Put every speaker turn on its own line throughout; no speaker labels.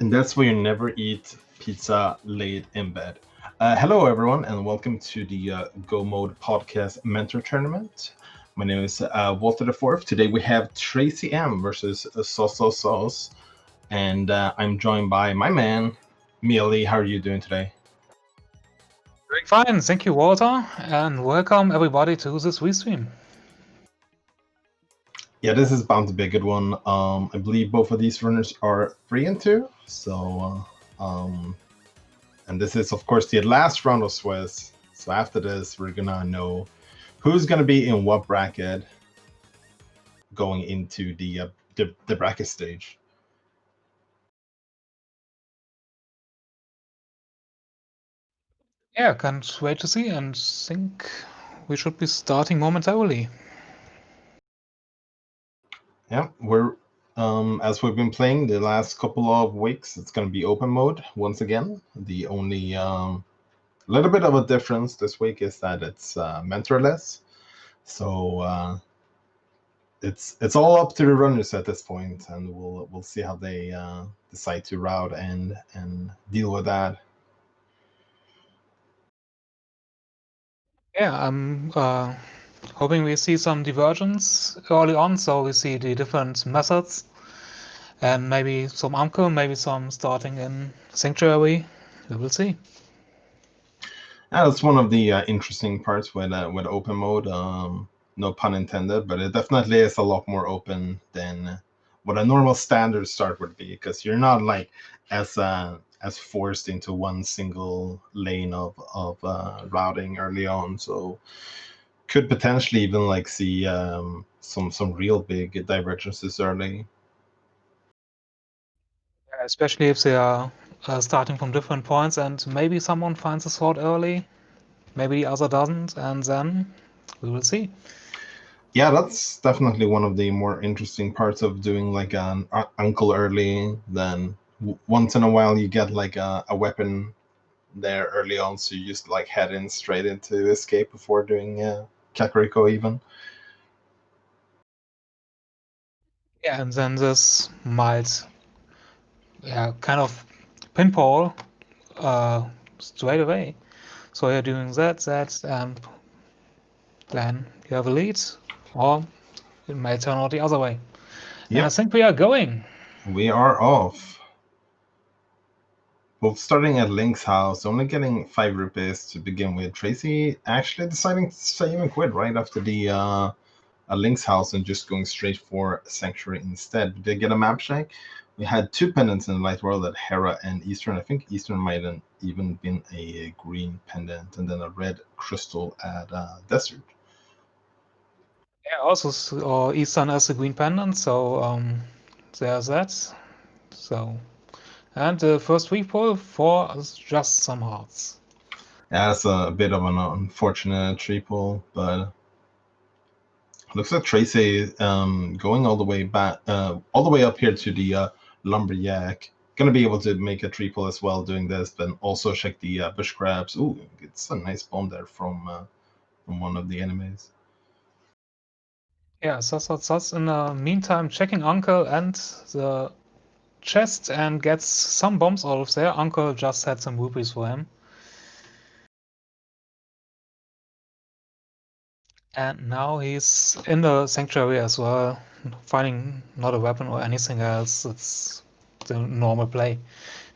And that's why you never eat pizza late in bed. Hello, everyone, and welcome to the Go Mode Podcast Mentor Tournament. My name is WaltherIV. Today we have TracieM versus sozsozsoz, and I'm joined by my man, Mialee. How are you doing today?
Doing fine, thank you, Walter, and welcome everybody to this restream.
Yeah, this is bound to be a good one. I believe both of these runners are 3-2, so and this is of course the last round of Swiss. So after this, we're gonna know who's gonna be in what bracket going into the bracket stage.
Yeah, can't wait to see and think we should be starting momentarily.
Yeah, we're as we've been playing the last couple of weeks, it's gonna be open mode once again. The only little bit of a difference this week is that it's mentorless. So it's all up to the runners at this point, and we'll see how they decide to route and deal with that.
Yeah, I'm hoping we see some divergence early on, so we see the different methods, and maybe some uncle, maybe some starting in sanctuary. We will see.
Yeah, that's one of the interesting parts with open mode. No pun intended, but it definitely is a lot more open than what a normal standard start would be, because you're not like as forced into one single lane of routing early on. So could potentially even like see some real big divergences early.
Especially if they are starting from different points and maybe someone finds a sword early, maybe the other doesn't, and then we will see.
Yeah, that's definitely one of the more interesting parts of doing like an uncle early. Then once in a while you get like a weapon there early on, so you just like head in straight into escape before doing Kakariko even.
Yeah, and then this might, kind of pinball straight away. So you're doing that, and then you have a lead, or it may turn out the other way. And I
Yep,
think we are going.
we are off. Both starting at Link's house, only getting 5 rupees to begin with. Tracie actually deciding to stay even quit right after the a Link's house and just going straight for Sanctuary instead. We did get a map check. We had 2 pendants in the Light World at Hera and Eastern. I think Eastern might have even been a green pendant, and then a red crystal at Desert.
Yeah, also or Eastern as a green pendant, so there's that. So and the first repo for just some hearts.
Yeah, that's a bit of an unfortunate triple, but looks like Tracie going all the way back, all the way up here to the lumberjack. Gonna be able to make a triple as well doing this, but also check the bush crabs. Ooh, it's a nice bomb there from one of the enemies.
Yeah, so in the meantime checking Uncle and the chest and gets some bombs out of there. Uncle just had some rupees for him. And now he's in the sanctuary as well, finding not a weapon or anything else. It's the normal play.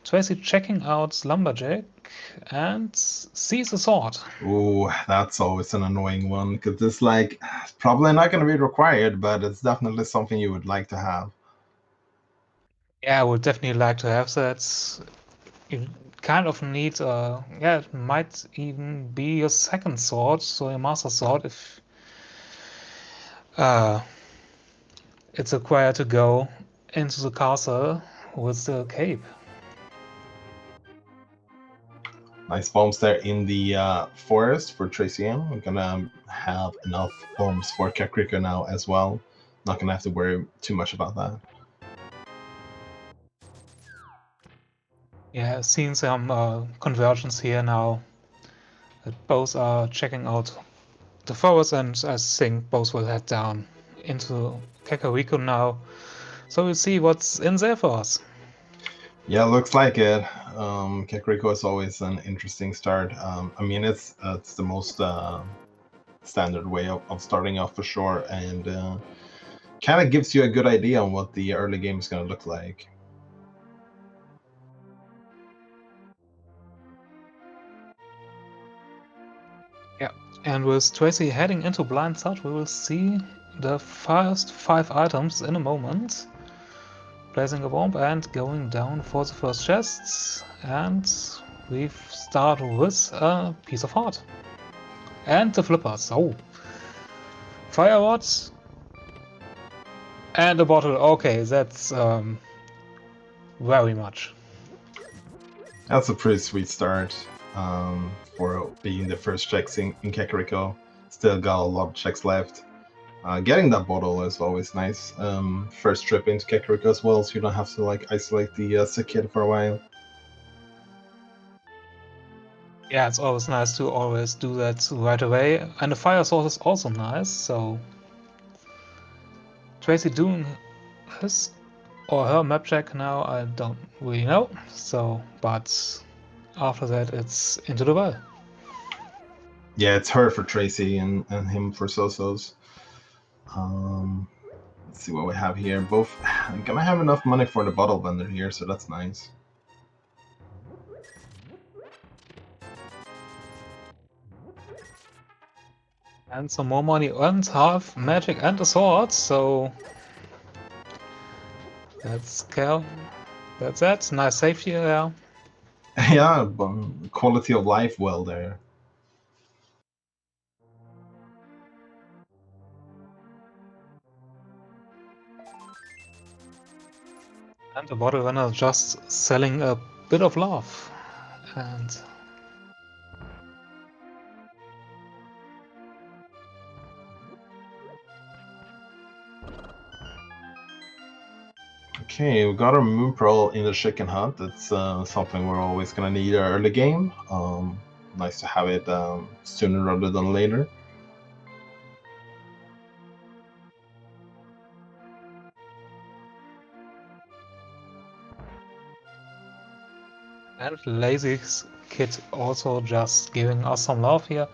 Tracie checking out Lumberjack and sees a sword.
Ooh, that's always an annoying one because it's like it's probably not going to be required, but it's definitely something you would like to have.
Yeah, I would definitely like to have that. You kind of need it might even be your second sword, so your master sword if uh it's required to go into the castle with the cape.
Nice bombs there in the forest for TracieM. We're gonna have enough bombs for Kakriko now as well. Not gonna have to worry too much about that.
Yeah, seeing some convergence here now. That both are checking out the forest, and I think both will head down into Kakariko now. So we'll see what's in there for us.
Yeah, looks like it. Kakariko is always an interesting start. I mean, it's the most standard way of starting off for sure, and kind of gives you a good idea on what the early game is going to look like.
Yeah, and with Tracie heading into blind side, we will see the first 5 items in a moment. Placing a bomb and going down for the first chests, and we start with a piece of heart. And the flippers. Oh. Fire rods. And a bottle. Okay, that's very much.
That's a pretty sweet start for being the first checks in Kakariko. Still got a lot of checks left. Getting that bottle is always nice. First trip into Kakariko as well, so you don't have to like isolate the sick kid for a while.
Yeah, it's always nice to always do that right away. And the fire source is also nice, so Tracie doing his or her map check now, I don't really know. So, but after that, it's into the well.
Yeah, it's her for Tracie and him for sozsozsoz. Let's see what we have here. Both gonna have enough money for the bottle vendor here, so that's nice.
And some more money earns half magic and a sword, so that's cool. That's it. Nice safety there.
Yeah, quality of life well there.
And the bottle runner just selling a bit of love. And
Okay, we got our Moon Pearl in the chicken hut. That's something we're always gonna need early game. Nice to have it sooner rather than later.
Lazy's kid also just giving us some love here.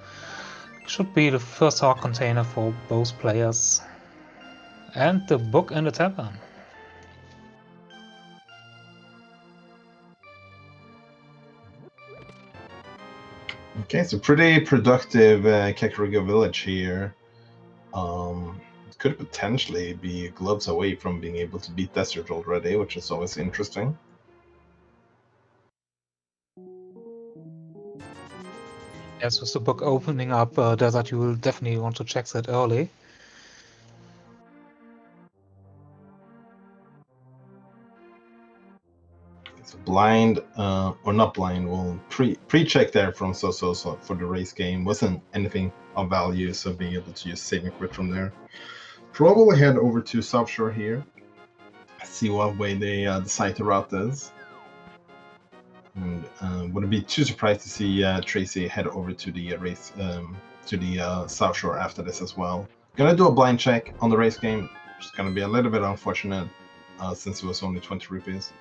Should be the first heart container for both players. And the book in the tavern.
Okay, so pretty productive Kakariko village here. Could potentially be gloves away from being able to beat Desert already, which is always interesting.
Yes, with the book opening up Desert, you will definitely want to check that early.
So blind, or not blind, we'll pre-check there from sozsozsoz for the race game. Wasn't anything of value, so being able to use saving quit from there. Probably head over to South Shore here. See what way they decide to route this. And wouldn't be too surprised to see Tracie head over to the race, to the South Shore after this as well. Gonna do a blind check on the race game. It's gonna be a little bit unfortunate since it was only 20 rupees.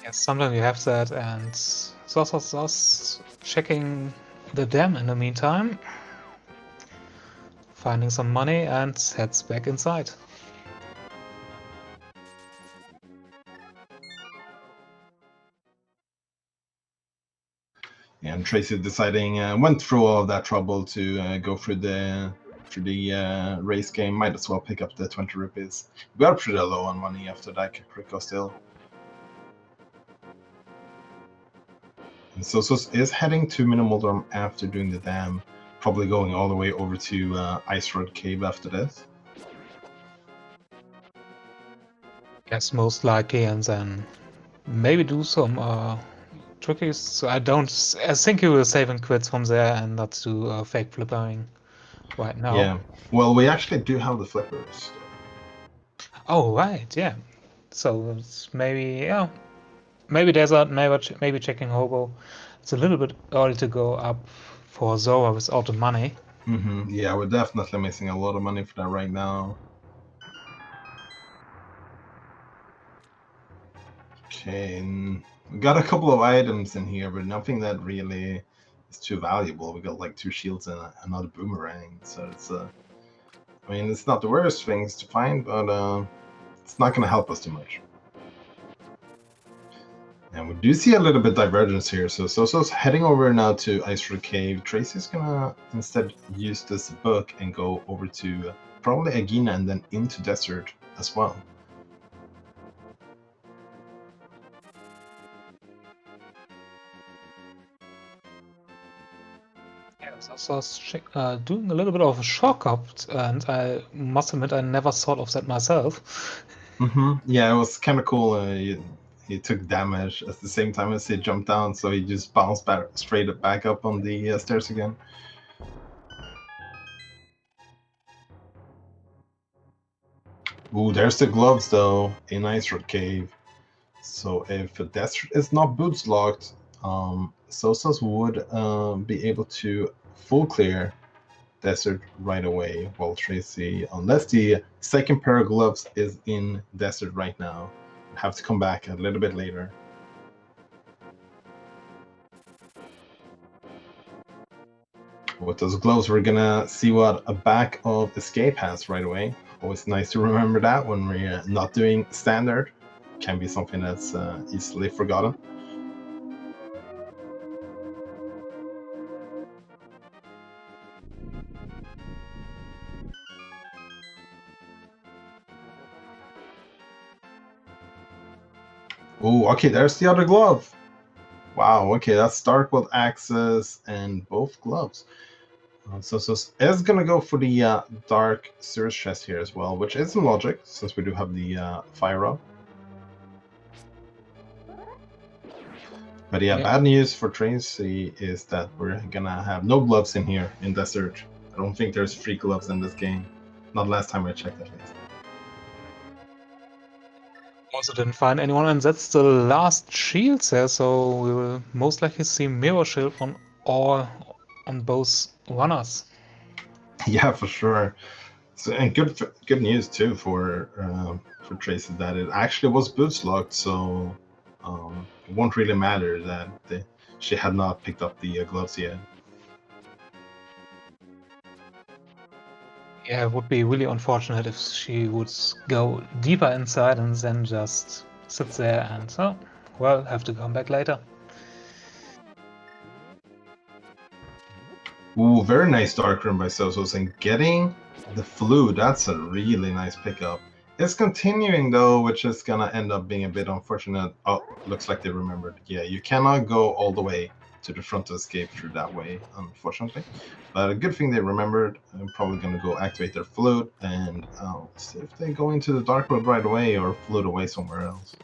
Yes, sometimes you have that, and sozsozsoz checking the dam in the meantime. Finding some money and heads back inside.
And Tracie deciding went through all of that trouble to go through the race game. Might as well pick up the 20 rupees. We are pretty low on money after that Kakariko still. And sozsozsoz is heading to Minimal after doing the dam, probably going all the way over to Ice Road Cave after this.
Yes, most likely, and then maybe do some trickies. So I think he will save and quit from there and not do fake flippering right now.
Yeah. Well, we actually do have the flippers.
Oh right, yeah. So it's maybe maybe Desert, maybe checking Hobo. It's a little bit early to go up for Zora without the money.
Yeah, we're definitely missing a lot of money for that right now. Okay, and we got a couple of items in here, but nothing that really is too valuable. We got like 2 shields and another boomerang, so it's I mean, it's not the worst things to find, but it's not going to help us too much. And we do see a little bit divergence here. So heading over now to Ice Road Cave. Tracie's gonna instead use this book and go over to probably Agina and then into Desert as well.
Yes, I was doing a little bit of a shortcut, and I must admit I never thought of that myself.
Yeah, it was kind of cool. He took damage at the same time as he jumped down, so he just bounced back straight back up on the stairs again. Ooh, there's the gloves though in Ice Road Cave. So if Desert is not boots locked, sozsozsoz would be able to full clear Desert right away, while Tracie, unless the second pair of gloves is in Desert right now, have to come back a little bit later. With those gloves, we're gonna see what a back of escape has right away. Always nice to remember that when we're not doing standard. Can be something that's easily forgotten. Oh, okay, there's the other glove. Wow, okay, that's Darkwood Axes and both gloves. So is gonna go for the Dark Sewers chest here as well, which is in logic, since we do have the Fire Rod. But yeah, bad news for Tracie is that we're gonna have no gloves in here in Desert. I don't think there's free gloves in this game. Not last time I checked, at least.
Also didn't find anyone, and that's the last shield there, so we will most likely see mirror shield on both runners.
Yeah, for sure. So, and good news too for Tracie that it actually was boots locked, so it won't really matter that she had not picked up the gloves yet.
Yeah, it would be really unfortunate if she would go deeper inside and then just sit there and, oh, well, have to come back later.
Ooh, very nice darkroom by sozsozsoz, and getting the flu, that's a really nice pickup. It's continuing though, which is gonna end up being a bit unfortunate. Oh, looks like they remembered. Yeah, you cannot go all the way to the front to escape through that way, unfortunately. But a good thing they remembered. I'm probably gonna go activate their flute and see if they go into the dark road right away or flute away somewhere else.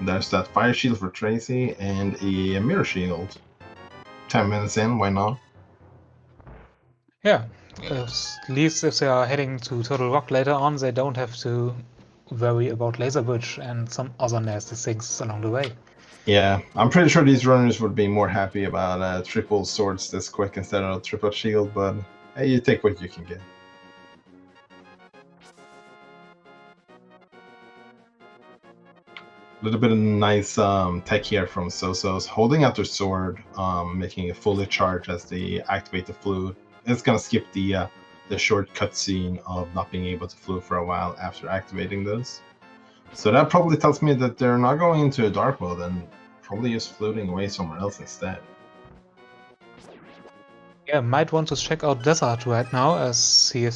There's that fire shield for Tracie and a mirror shield. 10 minutes in, why not?
Yeah, at least if they are heading to Turtle Rock later on, they don't have to worry about Laser Bridge and some other nasty things along the way.
Yeah, I'm pretty sure these runners would be more happy about triple swords this quick instead of triple shield, but hey, you take what you can get. A little bit of nice tech here from sozsozsoz, holding out their sword, making it fully charged as they activate the flute. It's gonna skip the short cutscene of not being able to flute for a while after activating this. So that probably tells me that they're not going into a dark mode and probably just fluting away somewhere else instead.
Yeah, might want to check out Desert right now, as he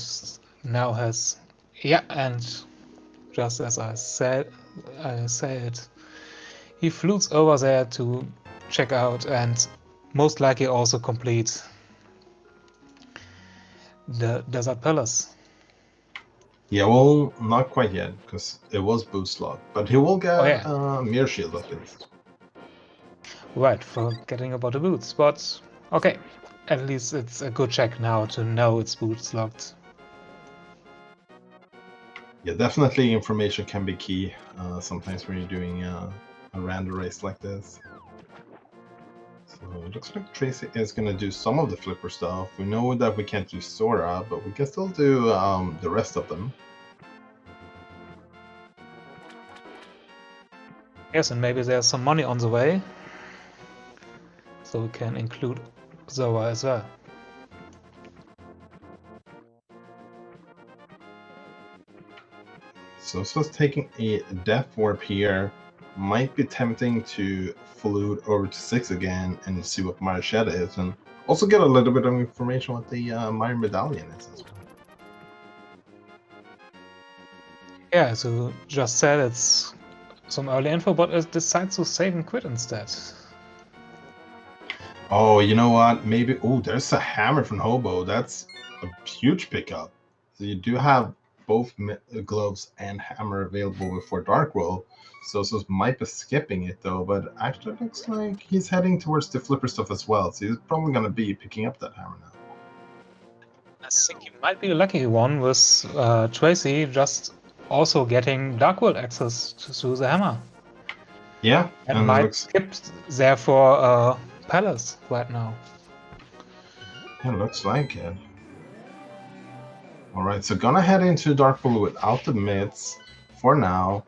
now has... Yeah, and just as I said, he flutes over there to check out and most likely also complete the Desert Palace.
Yeah, well, not quite yet, because it was boost locked, but he will get mirror shield at least.
Right, forgetting about the boots, but okay. At least it's a good check now to know it's boots locked.
Yeah, definitely information can be key sometimes when you're doing a random race like this. So it looks like Tracie is going to do some of the flipper stuff. We know that we can't do Sora, but we can still do the rest of them.
Yes, and maybe there's some money on the way, so we can include Zora as well.
So taking a death warp here might be tempting to flute over to 6 again and see what Marchetta is, and also get a little bit of information what the Meyer Medallion is as well.
Yeah, as you just said, it's some early info, but it decides to save and quit instead.
Oh, you know what? Maybe. Oh, there's a hammer from Hobo. That's a huge pickup. So you do have both gloves and hammer available before Dark World. So might be skipping it though, but actually looks like he's heading towards the flipper stuff as well. So he's probably going to be picking up that hammer now.
I think he might be the lucky one with Tracie just also getting Dark World access to the hammer.
Yeah,
and might skip therefore Palace right now.
Yeah, looks like it. All right, so gonna head into Dark Pool without the mids for now.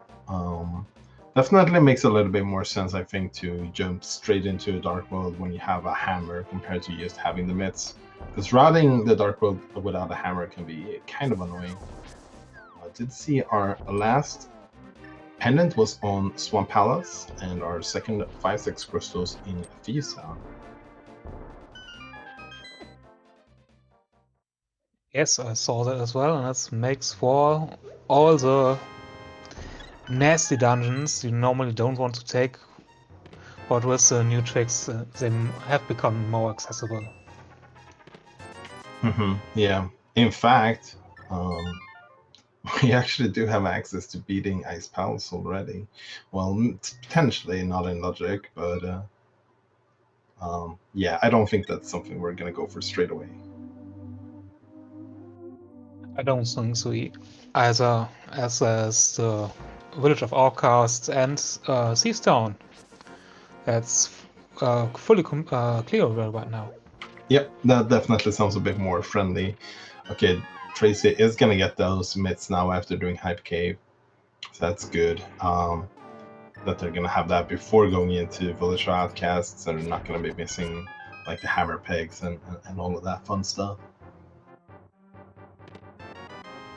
Definitely makes a little bit more sense, I think, to jump straight into a Dark World when you have a hammer compared to just having the mids. Because routing the Dark World without a hammer can be kind of annoying. I did see our last pendant was on Swamp Palace and our second 5/6 crystals in Thieves Town.
Yes, I saw that as well, and that makes for all the nasty dungeons you normally don't want to take, but with the new tricks, they have become more accessible.
Yeah, in fact, we actually do have access to beating Ice Palace already. Well, potentially not in Logic, but yeah, I don't think that's something we're gonna go for straight away.
I don't think so either, as the Village of Outcasts and Thieves Town. That's fully clear right now.
Yep, that definitely sounds a bit more friendly. Okay, Tracie is gonna get those mitts now after doing Hype Cave, so that's good. That they're gonna have that before going into Village of Outcasts, and they're not gonna be missing like the hammer pegs and all of that fun stuff.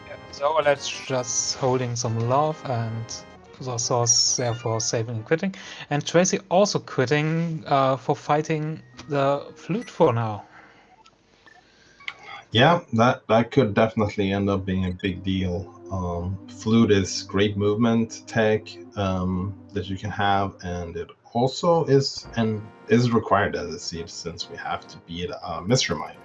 Yeah, so let's just holding some love and sozsozsoz therefore saving and quitting, and Tracie also quitting for fighting the flute for now.
Yeah, that could definitely end up being a big deal. Flute is great movement tech that you can have, and it also is required as it seems, since we have to beat Mystery Mine.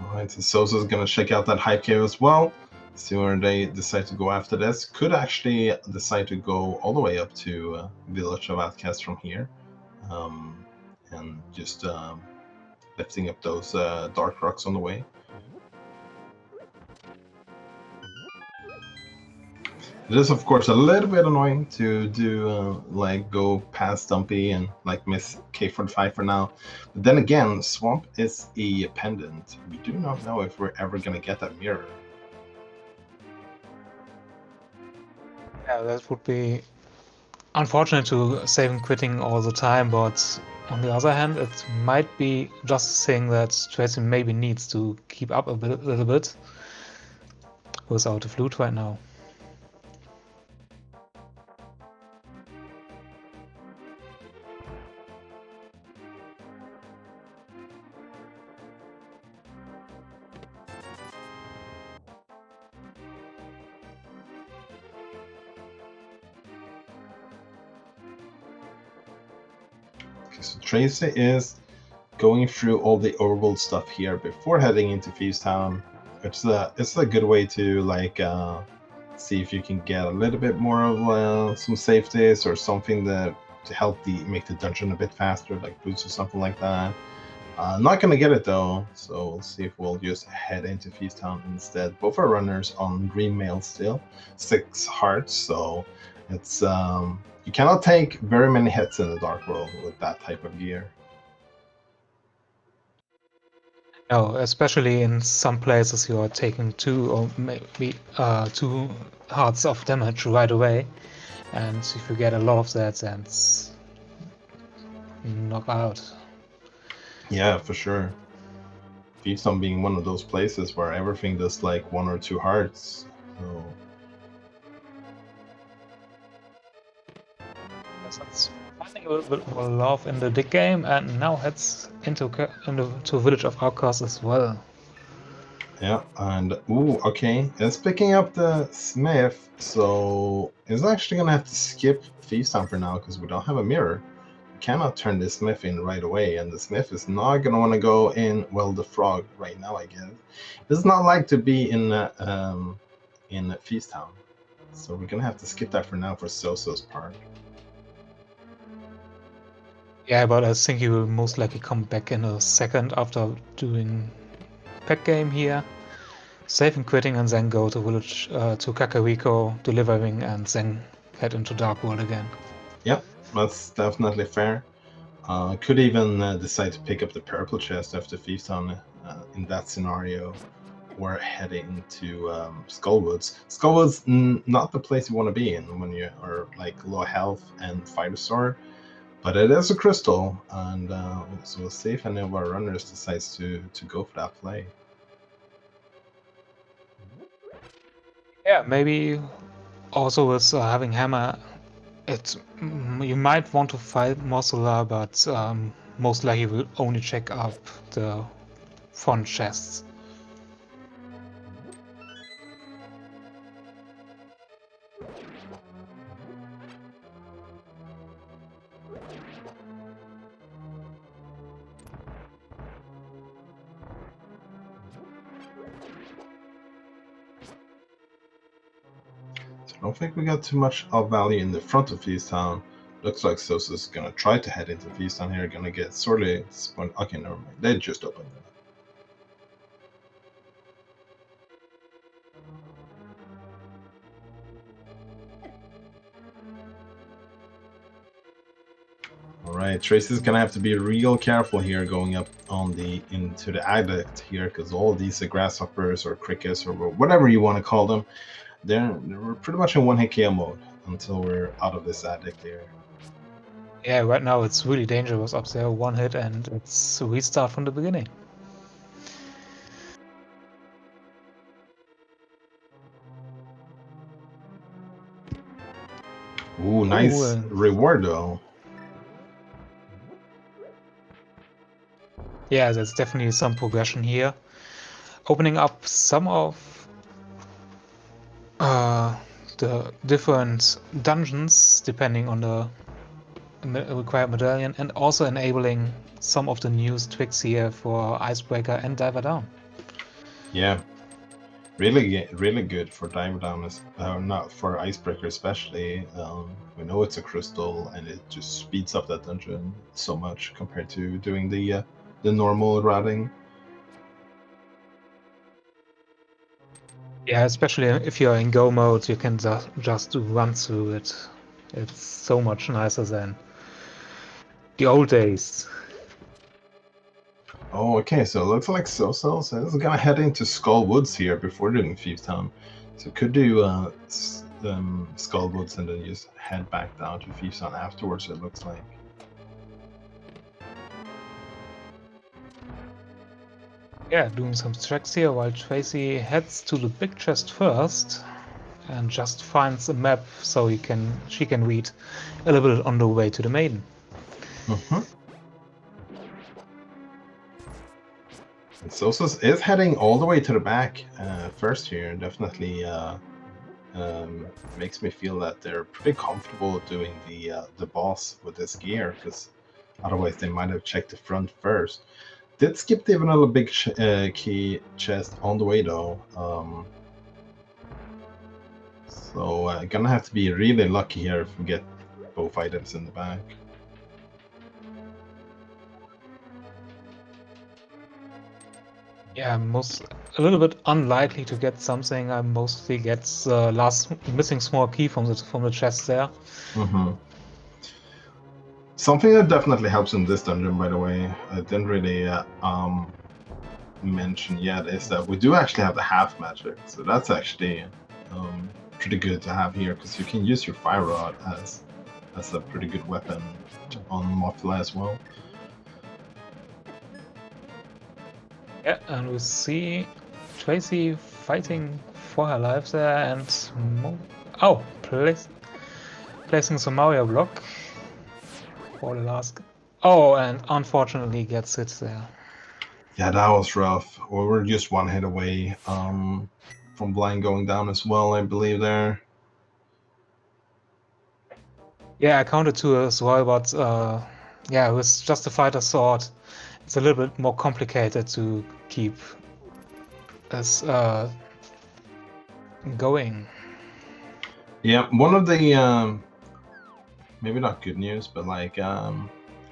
All right, so Sosa's gonna check out that Hype Cave as well. See where they decide to go after this. Could actually decide to go all the way up to Village of Outcasts from here, and just lifting up those dark rocks on the way. It is, of course, a little bit annoying to do like go past Dumpy and like miss K45 for now. But then again, Swamp is a pendant. We do not know if we're ever gonna get that mirror.
Yeah, that would be unfortunate to save and quitting all the time, but on the other hand, it might be just a thing that Tracie maybe needs to keep up a little bit without the flute right now.
Okay, so Tracie is going through all the overworld stuff here before heading into Thieves Town. It's a good way to like see if you can get a little bit more of some safeties or something that to help make the dungeon a bit faster, like boots or something like that. Not gonna get it though, so we'll see if we'll just head into Thieves Town instead. Both our runners on green mail still, 6 hearts, so it's you cannot take very many hits in the Dark World with that type of gear.
No, especially in some places you are taking 2 or maybe 2 hearts of damage right away, and if you get a lot of that, then it's knockout.
Yeah, for sure. Feaston being one of those places where everything does like 1 or 2 hearts. So
It's finding a little bit more love in the dig game, and now heads into Village of Outcasts as well.
yeah, and okay, it's picking up the Smith, so it's actually gonna have to skip Feaston for now because we don't have a mirror. We cannot turn the Smith in right away, and the Smith is not gonna want to go in. Well, the frog right now, I guess, does not like to be in Feast Town, so we're gonna have to skip that for now for Soso's part.
Yeah, but I think he will most likely come back in a second after doing pack game here, save and quitting, and then go to Village to Kakariko, delivering, and then head into Dark World again.
Yep, that's definitely fair. Could even decide to pick up the purple chest after Feaston in that scenario. We're heading to Skullwoods. Skullwoods, not the place you want to be in when you are like low health and fighter sword, but it is a crystal, and so we'll see if any of our runners decides to go for that play.
Yeah, maybe also with having hammer, you might want to fight Mossula, but most likely will only check up the front chests.
I don't think we got too much of value in the front of Feast Town. Looks like Sosa's gonna try to head into Feast Town here, gonna get sorely spun. Okay, never mind. They just opened it. Alright, Tracie's gonna have to be real careful here going up on into the addict here, because all these grasshoppers or crickets or whatever you want to call them, we're pretty much in 1-hit KO mode until we're out of this addict here.
Yeah, right now it's really dangerous up there. 1 hit and it's a restart from the beginning.
Ooh, nice reward though.
Yeah, there's definitely some progression here. Opening up some of the different dungeons depending on the required medallion, and also enabling some of the new tricks here for Icebreaker and Diver Down.
Yeah, really good for Diver Down, not for Icebreaker especially. We know it's a crystal, and it just speeds up that dungeon so much compared to doing the normal routing.
Yeah, especially if you're in go mode, you can just run through it. It's so much nicer than the old days.
Oh, okay, so it looks like sozsozsoz is gonna head into Skullwoods here before doing Thieves Town. So could do Skullwoods and then just head back down to Thieves Town afterwards, it looks like.
Yeah, doing some tracks here while Tracie heads to the big chest first and just finds a map so she can read a little bit on the way to the maiden.
And sozsozsoz is heading all the way to the back first here. Definitely makes me feel that they're pretty comfortable doing the boss with this gear, because otherwise they might have checked the front first. Did skip the vanilla big key chest on the way though. So gonna have to be really lucky here if we get both items in the back.
Yeah, a little bit unlikely to get something. I mostly get the last missing small key from the chest there.
Something that definitely helps in this dungeon, by the way. I didn't really mention yet is that we do actually have the half magic, so that's actually pretty good to have here, because you can use your fire rod as a pretty good weapon on Mialee as well.
Yeah, and we see Tracie fighting for her life there, and placing some Mario block for the last. Oh, and unfortunately gets hit there.
Yeah, that was rough. We were just one hit away from blind going down as well, I believe there.
Yeah, I counted 2 as well, but yeah, with just a fighter sword, it's a little bit more complicated to keep us going.
Yeah, one of the maybe not good news, but like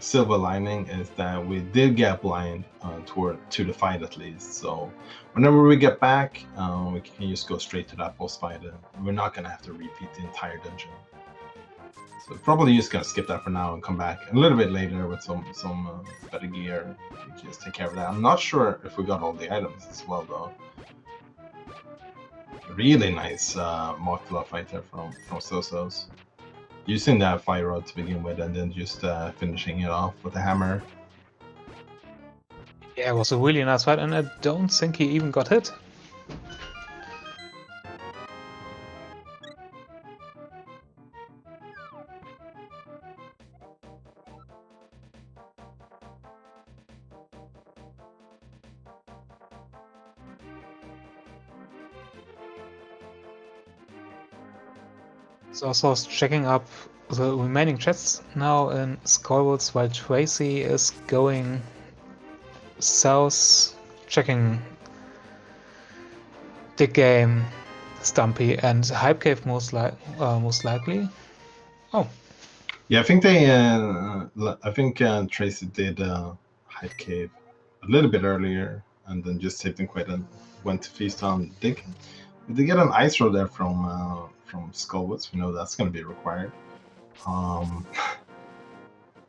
silver lining is that we did get blind to the fight at least. So whenever we get back, we can just go straight to that boss fight, and we're not gonna have to repeat the entire dungeon. So probably just gonna skip that for now and come back a little bit later with some better gear to just take care of that. I'm not sure if we got all the items as well though. Really nice Mialee fight there from sozsozsoz. Using that fire rod to begin with, and then just finishing it off with a hammer.
Yeah, it was a really nice fight, and I don't think he even got hit. So I was checking up the remaining chests now in Skullwoods, while Tracie is going south, checking Dig Game, Stumpy, and Hype Cave most likely. Oh.
Yeah, I think they. I think Tracie did Hype Cave a little bit earlier, and then just taped and quit and went to feast on Dig. They get an ice roll there from Skullwoods. We know that's going to be required.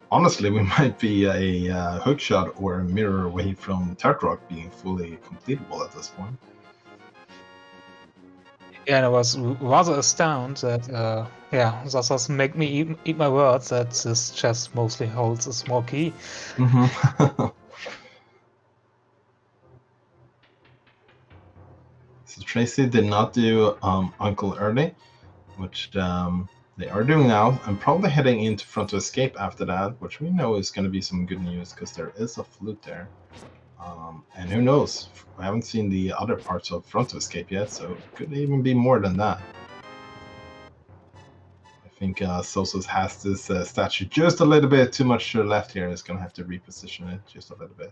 Honestly, we might be a hookshot or a mirror away from Tart Rock being fully completable at this point.
Yeah, and I was rather astounded that, yeah, sozsozsoz make me eat my words that this chest mostly holds a small key.
Mm-hmm. So Tracie did not do Uncle Early, which they are doing now, and probably heading into Front to Escape after that, which we know is going to be some good news because there is a flute there. And who knows? I haven't seen the other parts of Front to Escape yet, so it could even be more than that. I think sozsozsoz has this statue just a little bit too much to the left here. It's going to have to reposition it just a little bit.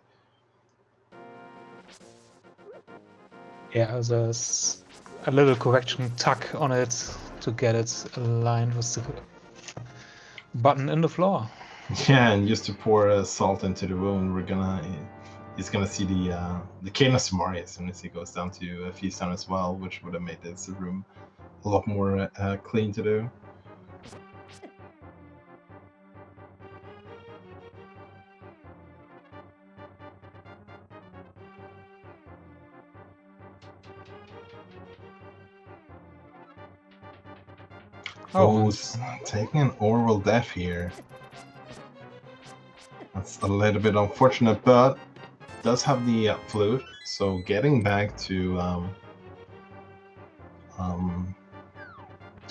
Yeah, there's a little correction tuck on it to get it aligned with the button in the floor.
Yeah, and just to pour salt into the wound, he's gonna see the Cadence Mari as soon as he goes down to Feast Town as well, which would have made this room a lot more clean to do. Oh, taking an oral death here. That's a little bit unfortunate, but does have the flute, so getting back to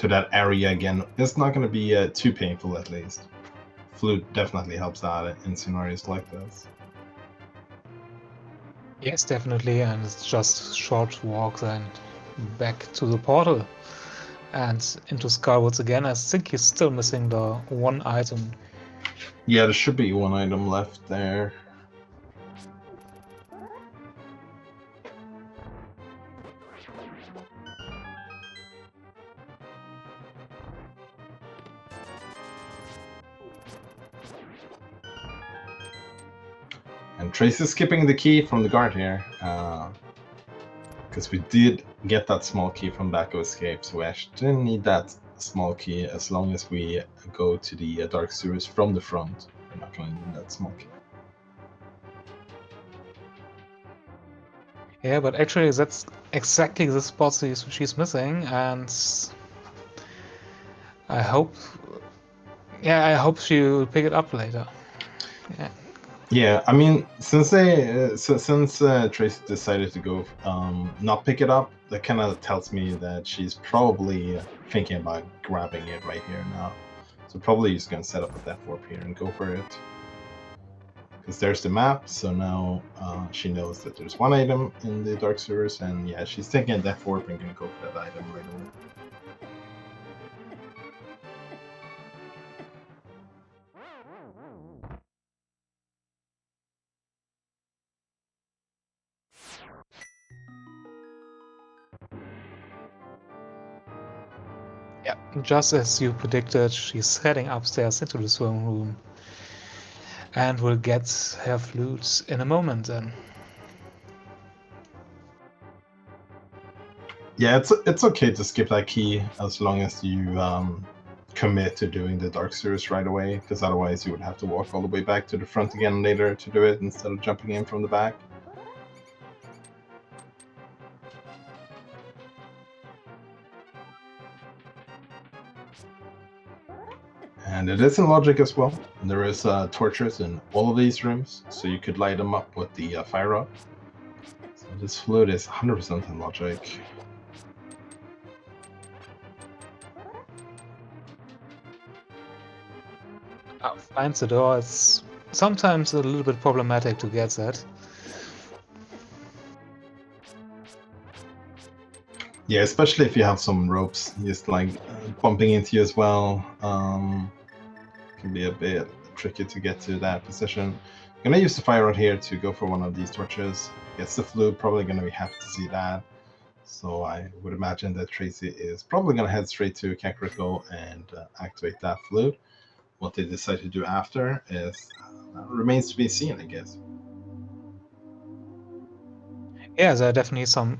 that area again is not going to be too painful, at least. Flute definitely helps out in scenarios like this.
Yes, definitely, and it's just short walk then back to the portal and into Skullwoods again. I think he's still missing the one item.
Yeah, there should be one item left there. And Trace is skipping the key from the guard here, because we did get that small key from Back of Escape, so we actually didn't need that small key as long as we go to the Dark Sewers from the front. We're not going to need that small key.
Yeah, but actually that's exactly the spot she's missing, and I hope, yeah, I hope she'll pick it up later. Yeah.
Yeah, I mean, since Tracie decided to go not pick it up, that kind of tells me that she's probably thinking about grabbing it right here now. So probably just gonna set up a death warp here and go for it. Because there's the map, so now she knows that there's one item in the Dark Sewers, and yeah, she's taking a death warp and gonna go for that item right away.
Yeah, just as you predicted, she's heading upstairs into the throne room and will get her flutes in a moment then.
Yeah, it's okay to skip that key as long as you commit to doing the Dark Sewers right away, because otherwise you would have to walk all the way back to the front again later to do it instead of jumping in from the back. And it is in logic as well. There is torches in all of these rooms, so you could light them up with the fire rod. So this flute is 100% in logic.
Finds the door. It's sometimes a little bit problematic to get that.
Yeah, especially if you have some ropes just like bumping into you as well. Can be a bit tricky to get to that position. I'm gonna use the fire rod here to go for one of these torches. Gets the flute, probably gonna be happy to see that. So I would imagine that Tracie is probably gonna head straight to Kakariko and activate that flute. What they decide to do after is remains to be seen, I guess.
Yeah, there are definitely some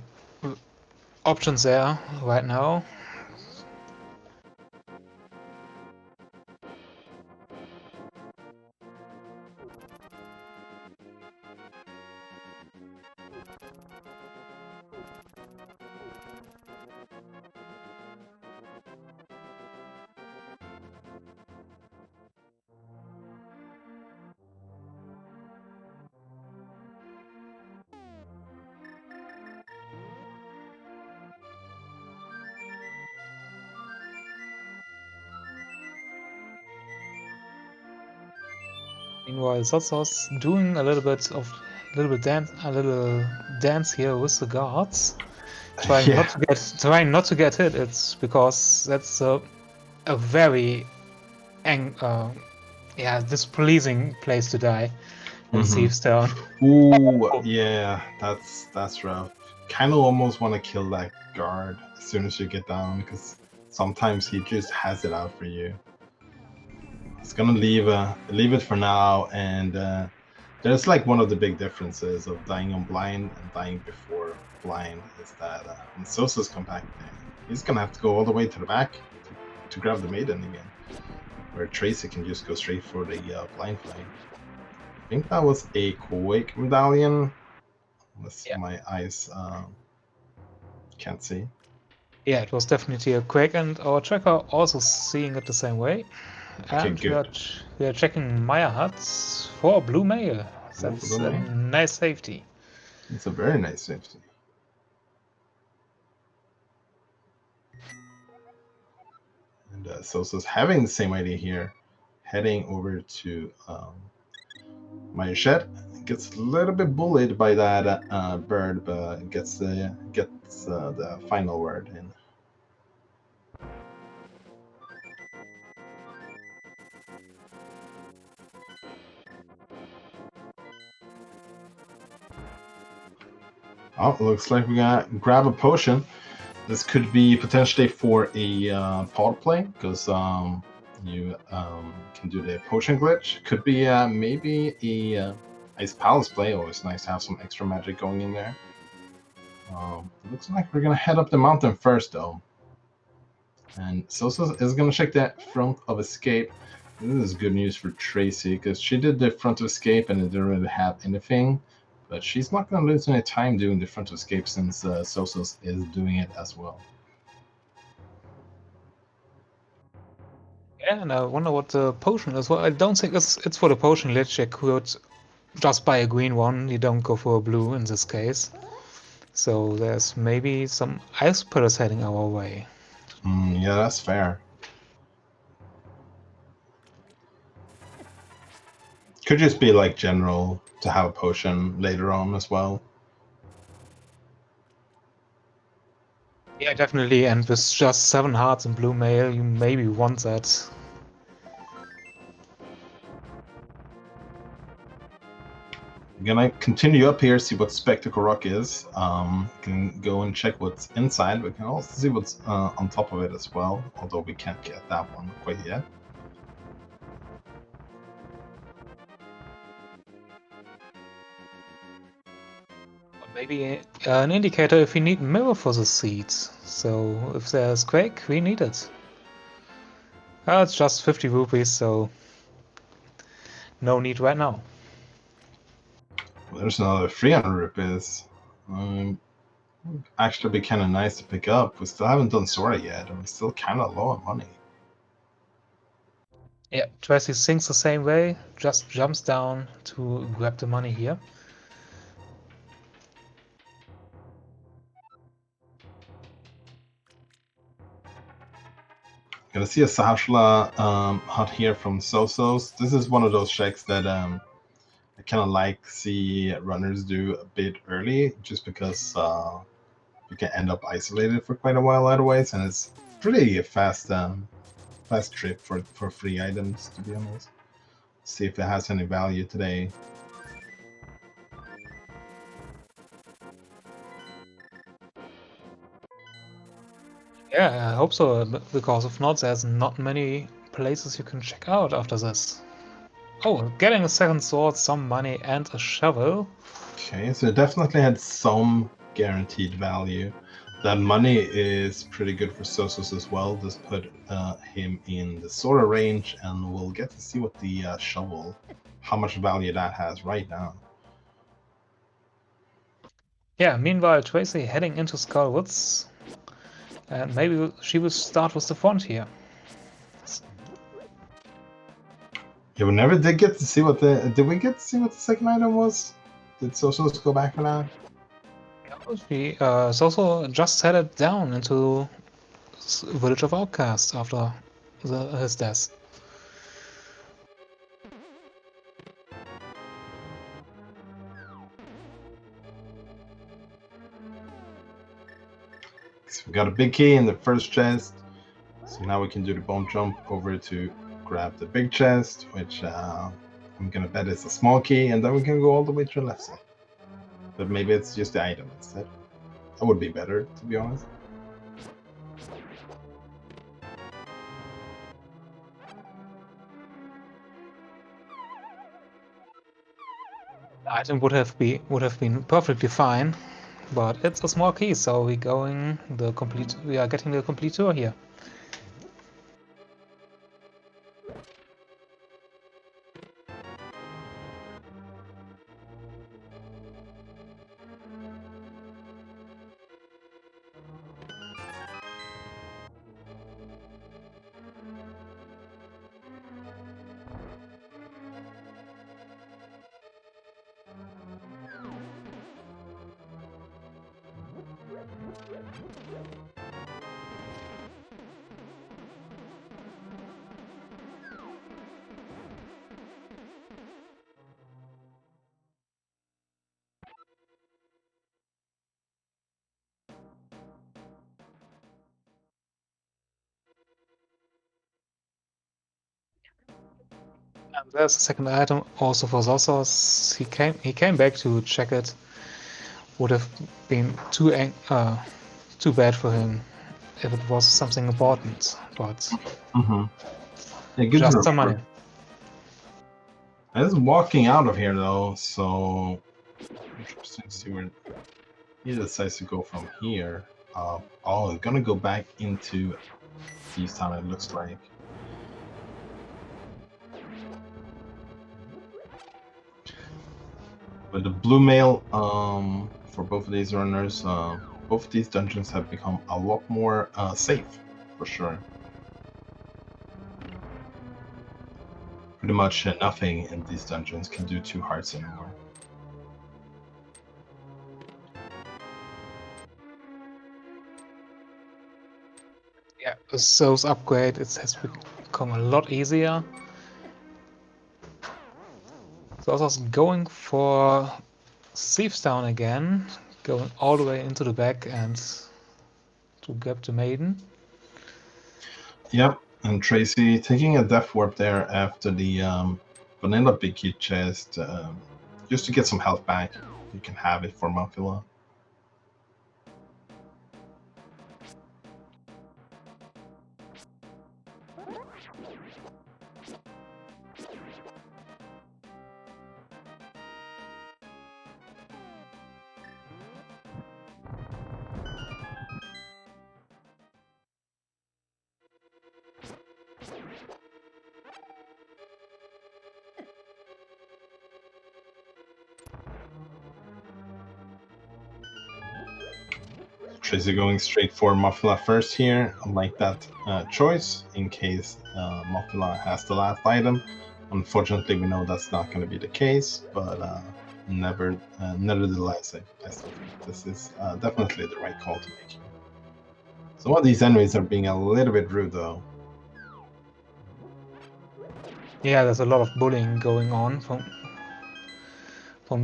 options there right now. Meanwhile, sozsozsoz doing a little dance here with the guards, trying not to get hit. It's because that's a very displeasing place to die in Thieves Town.
Ooh, yeah, that's rough. Kind of almost want to kill that guard as soon as you get down, because sometimes he just has it out for you. It's gonna leave it for now, and there's like one of the big differences of dying on blind and dying before blind is that when Sosa's come back, he's gonna have to go all the way to the back to grab the maiden again, where Tracie can just go straight for the blind flame. I think that was a Quake medallion, unless my eyes can't see.
Yeah, it was definitely a Quake, and our tracker also seeing it the same way.
Okay,
And
good.
we are checking Maya huts for blue mail. That's a nice safety.
It's a very nice safety. And Sosa's having the same idea here, heading over to Maya shed. Gets a little bit bullied by that bird, but gets the final word in. Oh, looks like we gotta grab a potion. This could be potentially for a pod play, because you can do the potion glitch. Could be maybe a Ice Palace play. Always nice to have some extra magic going in there. Looks like we're gonna head up the mountain first, though. And Sosa is gonna check that front of escape. This is good news for Tracie, because she did the front of escape and it didn't really have anything. But she's not going to lose any time doing the front escape since sozsozsoz is doing it as well.
Yeah, and I wonder what the potion is. Well, I don't think it's for the potion. Lich, you could just buy a green one. You don't go for a blue in this case. So there's maybe some ice pillars heading our way.
Yeah, that's fair. Could just be like general to have a potion later on as well.
Yeah, definitely. And with just 7 hearts in blue mail, you maybe want that.
I'm gonna continue up here, see what Spectacle Rock is. Can go and check what's inside. We can also see what's on top of it as well, although we can't get that one quite yet.
Maybe an indicator if we need mirror for the seeds. So if there's Quake, we need it. It's just 50 rupees, so no need right now.
Well, there's another 300 rupees. Actually be kind of nice to pick up. We still haven't done Sora yet, and we're still kind of low on money.
Yeah, Tracie thinks the same way, just jumps down to grab the money here.
Gonna see a Sahasla hut here from sozsozsoz. This is one of those checks that I kind of like see runners do a bit early, just because you can end up isolated for quite a while otherwise, and it's pretty fast trip for free items, to be honest. See if it has any value today.
Yeah, I hope so, because if not, there's not many places you can check out after this. Oh, getting a second sword, some money, and a shovel.
Okay, so it definitely had some guaranteed value. That money is pretty good for sozsozsoz as well. Just put him in the Sora range, and we'll get to see what the shovel, how much value that has right now.
Yeah, meanwhile, Tracie heading into Skullwoods. And maybe she will start with the front here.
Yeah, we never did get to see what the. Did we get to see what the second item was? Did sozsozsoz go back for that?
She also just headed down into Village of Outcasts after his death.
So we got a big key in the first chest. So now we can do the bone jump over to grab the big chest, which I'm gonna bet is a small key, and then we can go all the way to the left side. But maybe it's just the item instead. That would be better, to be honest.
The item would have been perfectly fine, but it's a small key, so we are getting the complete tour here. And there's a second item also for sozsozsoz. He came back to check it. Would have been too bad for him if it was something important, but just some money.
I was walking out of here though, so interesting to see where he decides to go from here. Oh, I'm gonna go back into East Town, it looks like. With the blue mail for both of these runners, both of these dungeons have become a lot more safe, for sure. Pretty much nothing in these dungeons can do 2 hearts anymore.
Yeah, with those upgrade, it has become a lot easier. So I was going for Thieves Down again, going all the way into the back and to grab the maiden.
Yep, and Tracie taking a death warp there after the vanilla big key chest, just to get some health back. You can have it for Muffula. Tracie going straight for Muffula first here. I like that choice in case Muffula has the last item. Unfortunately, we know that's not going to be the case, but nevertheless, I still think this is definitely the right call to make here. Some of these enemies are being a little bit rude, though.
Yeah, there's a lot of bullying going on from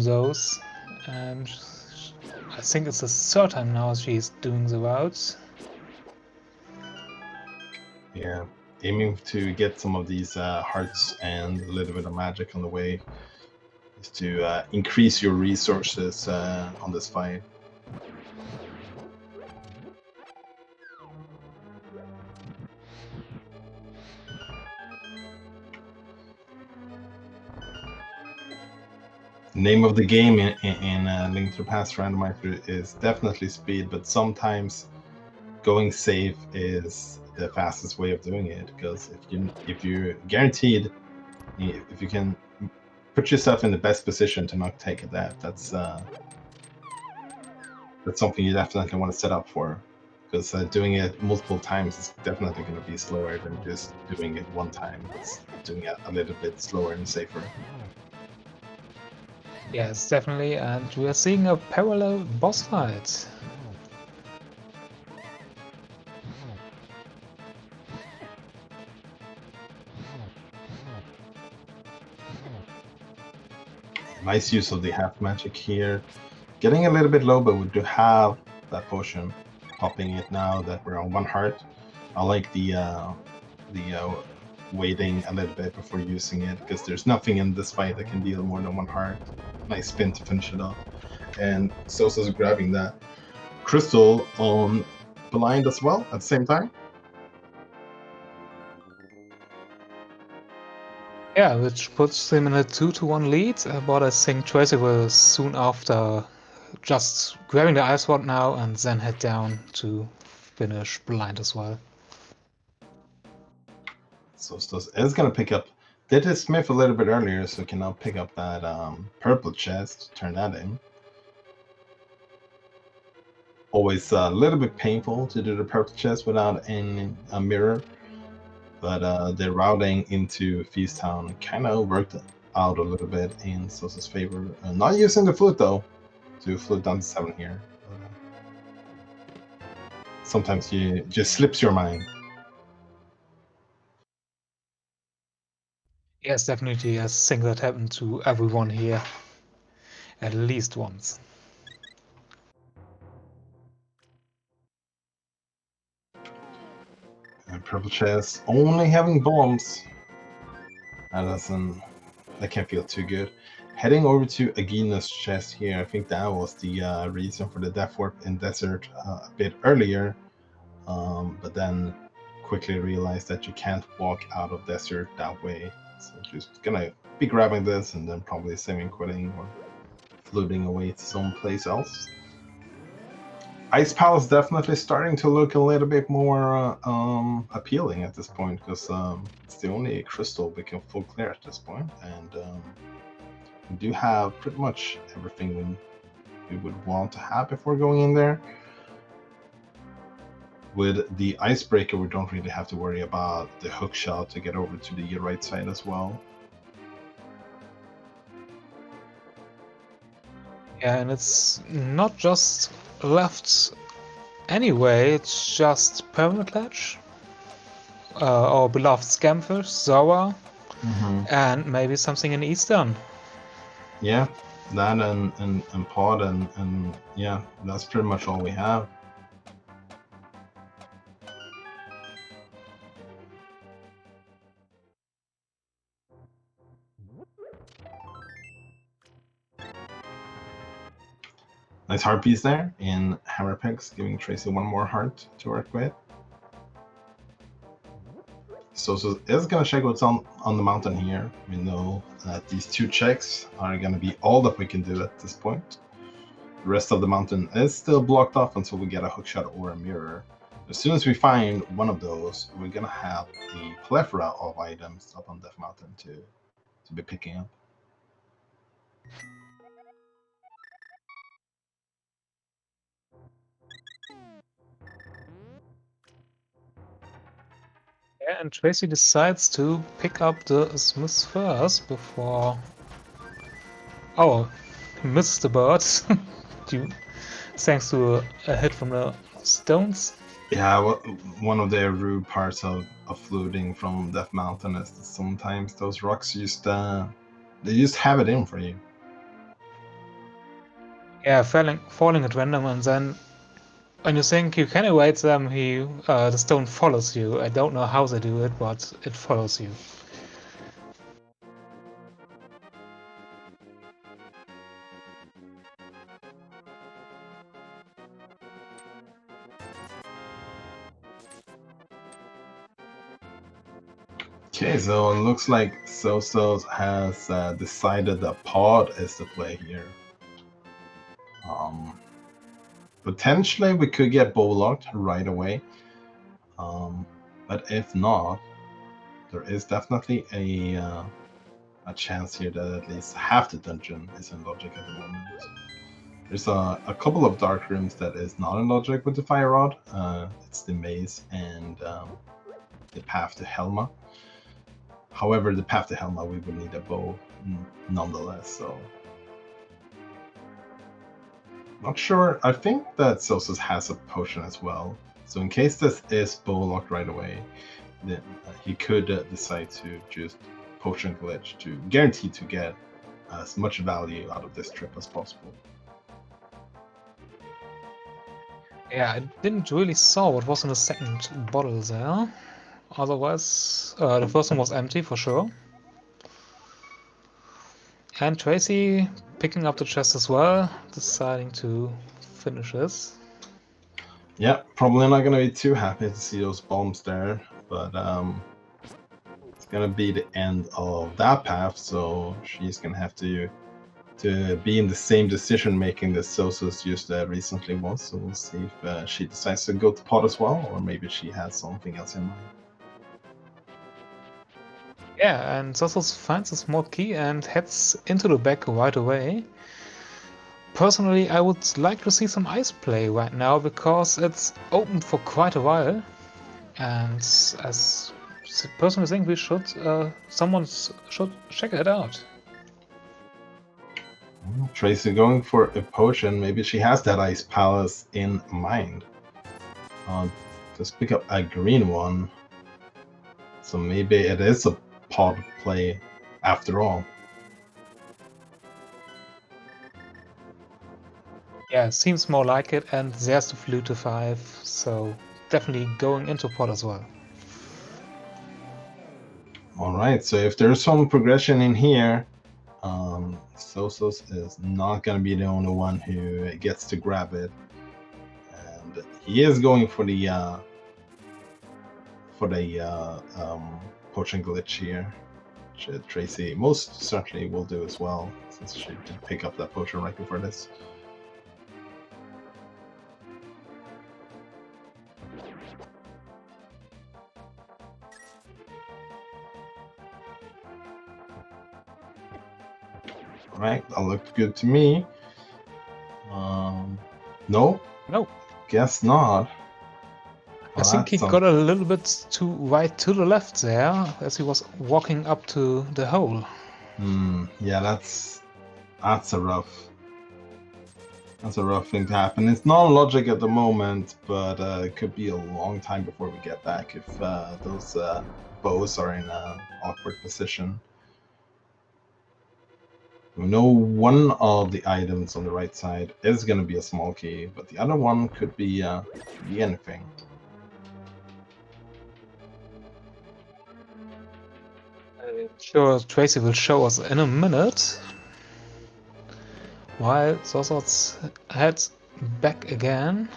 those. And I think it's the 3rd time now she's doing the routes.
Yeah, aiming to get some of these hearts and a little bit of magic on the way is to increase your resources on this fight. Name of the game in Link to the Past Randomizer is definitely speed, but sometimes going safe is the fastest way of doing it, because if you're guaranteed, if you can put yourself in the best position to not take a death, that's something you definitely want to set up for, because doing it multiple times is definitely going to be slower than just doing it one time. It's doing it a little bit slower and safer.
Yes, definitely, and we are seeing a parallel boss fight.
Nice use of the half magic here. Getting a little bit low, but we do have that potion. Popping it now that we're on 1 heart. I like the waiting a little bit before using it, because there's nothing in this fight that can deal more than 1 heart. Nice spin to finish it off. And Sozsozsoz grabbing that crystal on blind as well at the same time.
Yeah, which puts him in a 2-1 lead, but I think Tracie will soon after just grabbing the ice rod now and then head down to finish blind as well.
Sozsozsoz is going to pick up. Did his smith a little bit earlier, so can now pick up that purple chest, turn that in. Always a little bit painful to do the purple chest without a mirror, but the routing into Feast Town kind of worked out a little bit in Sozsoz's favor. Not using the flute though, to flute down to 7 here. Sometimes you just slips your mind.
Yes, definitely. I think that happened to everyone here at least once.
And purple chest only having bombs. That can't feel too good. Heading over to Agina's chest here. I think that was the reason for the death warp in desert a bit earlier, but then quickly realized that you can't walk out of desert that way. So just gonna be grabbing this and then probably semi-quitting or floating away to someplace else. Ice Palace definitely starting to look a little bit more appealing at this point, because it's the only crystal we can full clear at this point, and we do have pretty much everything we would want to have before going in there. With the icebreaker, we don't really have to worry about the hook shot to get over to the right side as well.
Yeah, and it's not just left anyway, it's just Permanent Ledge, our beloved Scamfish, Zora, and maybe something in Eastern.
Yeah, that and Pod and yeah, that's pretty much all we have. Nice heart piece there in Hammer Picks, giving Tracie one more heart to work with. So is going to check what's on the mountain here. We know that these 2 checks are going to be all that we can do at this point. The rest of the mountain is still blocked off until we get a hookshot or a mirror. As soon as we find one of those, we're going to have a plethora of items up on Death Mountain to be picking up.
Yeah, and Tracie decides to pick up the Smith first before... Oh, he misses the birds. Thanks to a hit from the stones.
Yeah, well, one of the rude parts of floating from Death Mountain is that sometimes those rocks they just have it in for you.
Yeah, falling at random, and then when you think you can evade them, the stone follows you. I don't know how they do it, but it follows you.
Okay, so it looks like Sozsozsoz has decided that Pod is the play here. Potentially we could get Bowlocked right away, but if not, there is definitely a chance here that at least half the dungeon is in logic at the moment. There's a couple of dark rooms that is not in logic with the Fire Rod. It's the Maze and the Path to Helma. However, the Path to Helma, we would need a bow nonetheless, so... Not sure. I think that Sozsozsoz has a potion as well. So in case this is bow locked right away, then he could decide to just potion glitch to guarantee to get as much value out of this trip as possible.
Yeah, I didn't really saw what was in the second bottle there. Otherwise, the first one was empty for sure. And Tracie picking up the chest as well, deciding to finish this.
Yeah, probably not going to be too happy to see those bombs there, but it's going to be the end of that path, so she's going to have to be in the same decision making that Sozsozsoz just recently was. So we'll see if she decides to go to Pod as well, or maybe she has something else in mind.
Yeah, and Sozsozsoz finds a small key and heads into the back right away. Personally, I would like to see some ice play right now because it's open for quite a while, and as personally think we should someone should check it out.
Tracie going for a potion. Maybe she has that ice palace in mind. Just pick up a green one. So maybe it is a Pod play after all.
Yeah, seems more like it, and there's the flute to 5, so definitely going into Pod as well.
Alright, so if there's some progression in here, Sozsozsoz is not going to be the only one who gets to grab it. And he is going for the potion glitch here, which Tracie most certainly will do as well, since she did pick up that potion right before this. Right, that looked good to me. No?
No.
Guess not.
I think he got a little bit too wide to the left there as he was walking up to the hole.
Yeah, that's a rough thing to happen. It's non-logic at the moment, but it could be a long time before we get back if those bows are in an awkward position. We know one of the items on the right side is going to be a small key, but the other one could be anything.
I'm sure Tracie will show us in a minute. While sozsozsoz heads back again.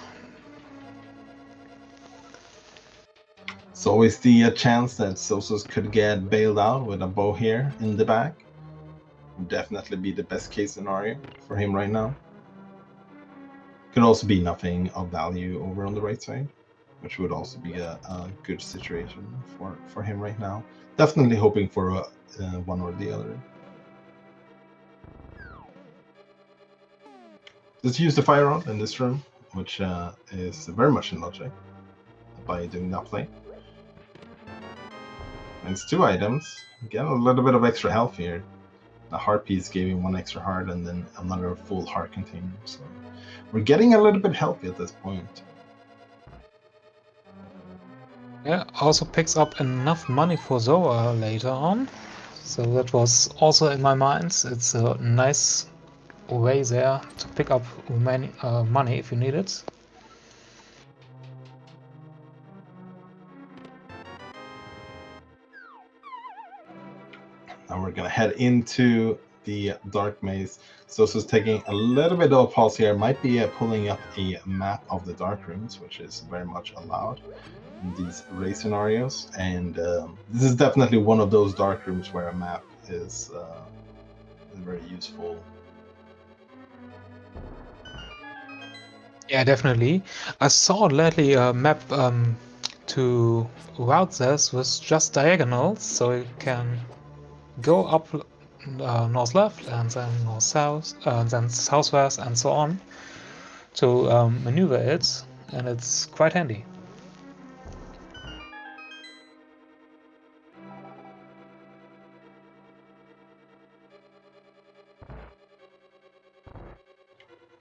It's always the chance that sozsozsoz could get bailed out with a bow here in the back. Would definitely be the best case scenario for him right now. Could also be nothing of value over on the right side, which would also be a good situation for him right now. Definitely hoping for one or the other. Just use the fire rod in this room, which is very much in logic by doing that play. And it's 2 items. Get a little bit of extra health here. The heart piece gave him 1 extra heart and then another full heart container. So we're getting a little bit healthy at this point.
Yeah, also picks up enough money for Zoa later on. So that was also in my mind. It's a nice way there to pick up money if you need it.
Now we're gonna head into the dark maze. Sozsozsoz taking a little bit of a pause here. Might be pulling up a map of the dark rooms, which is very much allowed in these race scenarios. And this is definitely one of those dark rooms where a map is very useful.
Yeah, definitely. I saw lately a map to route this with just diagonals, so you can go up north left and then north south, then southwest and so on to maneuver it, and it's quite handy.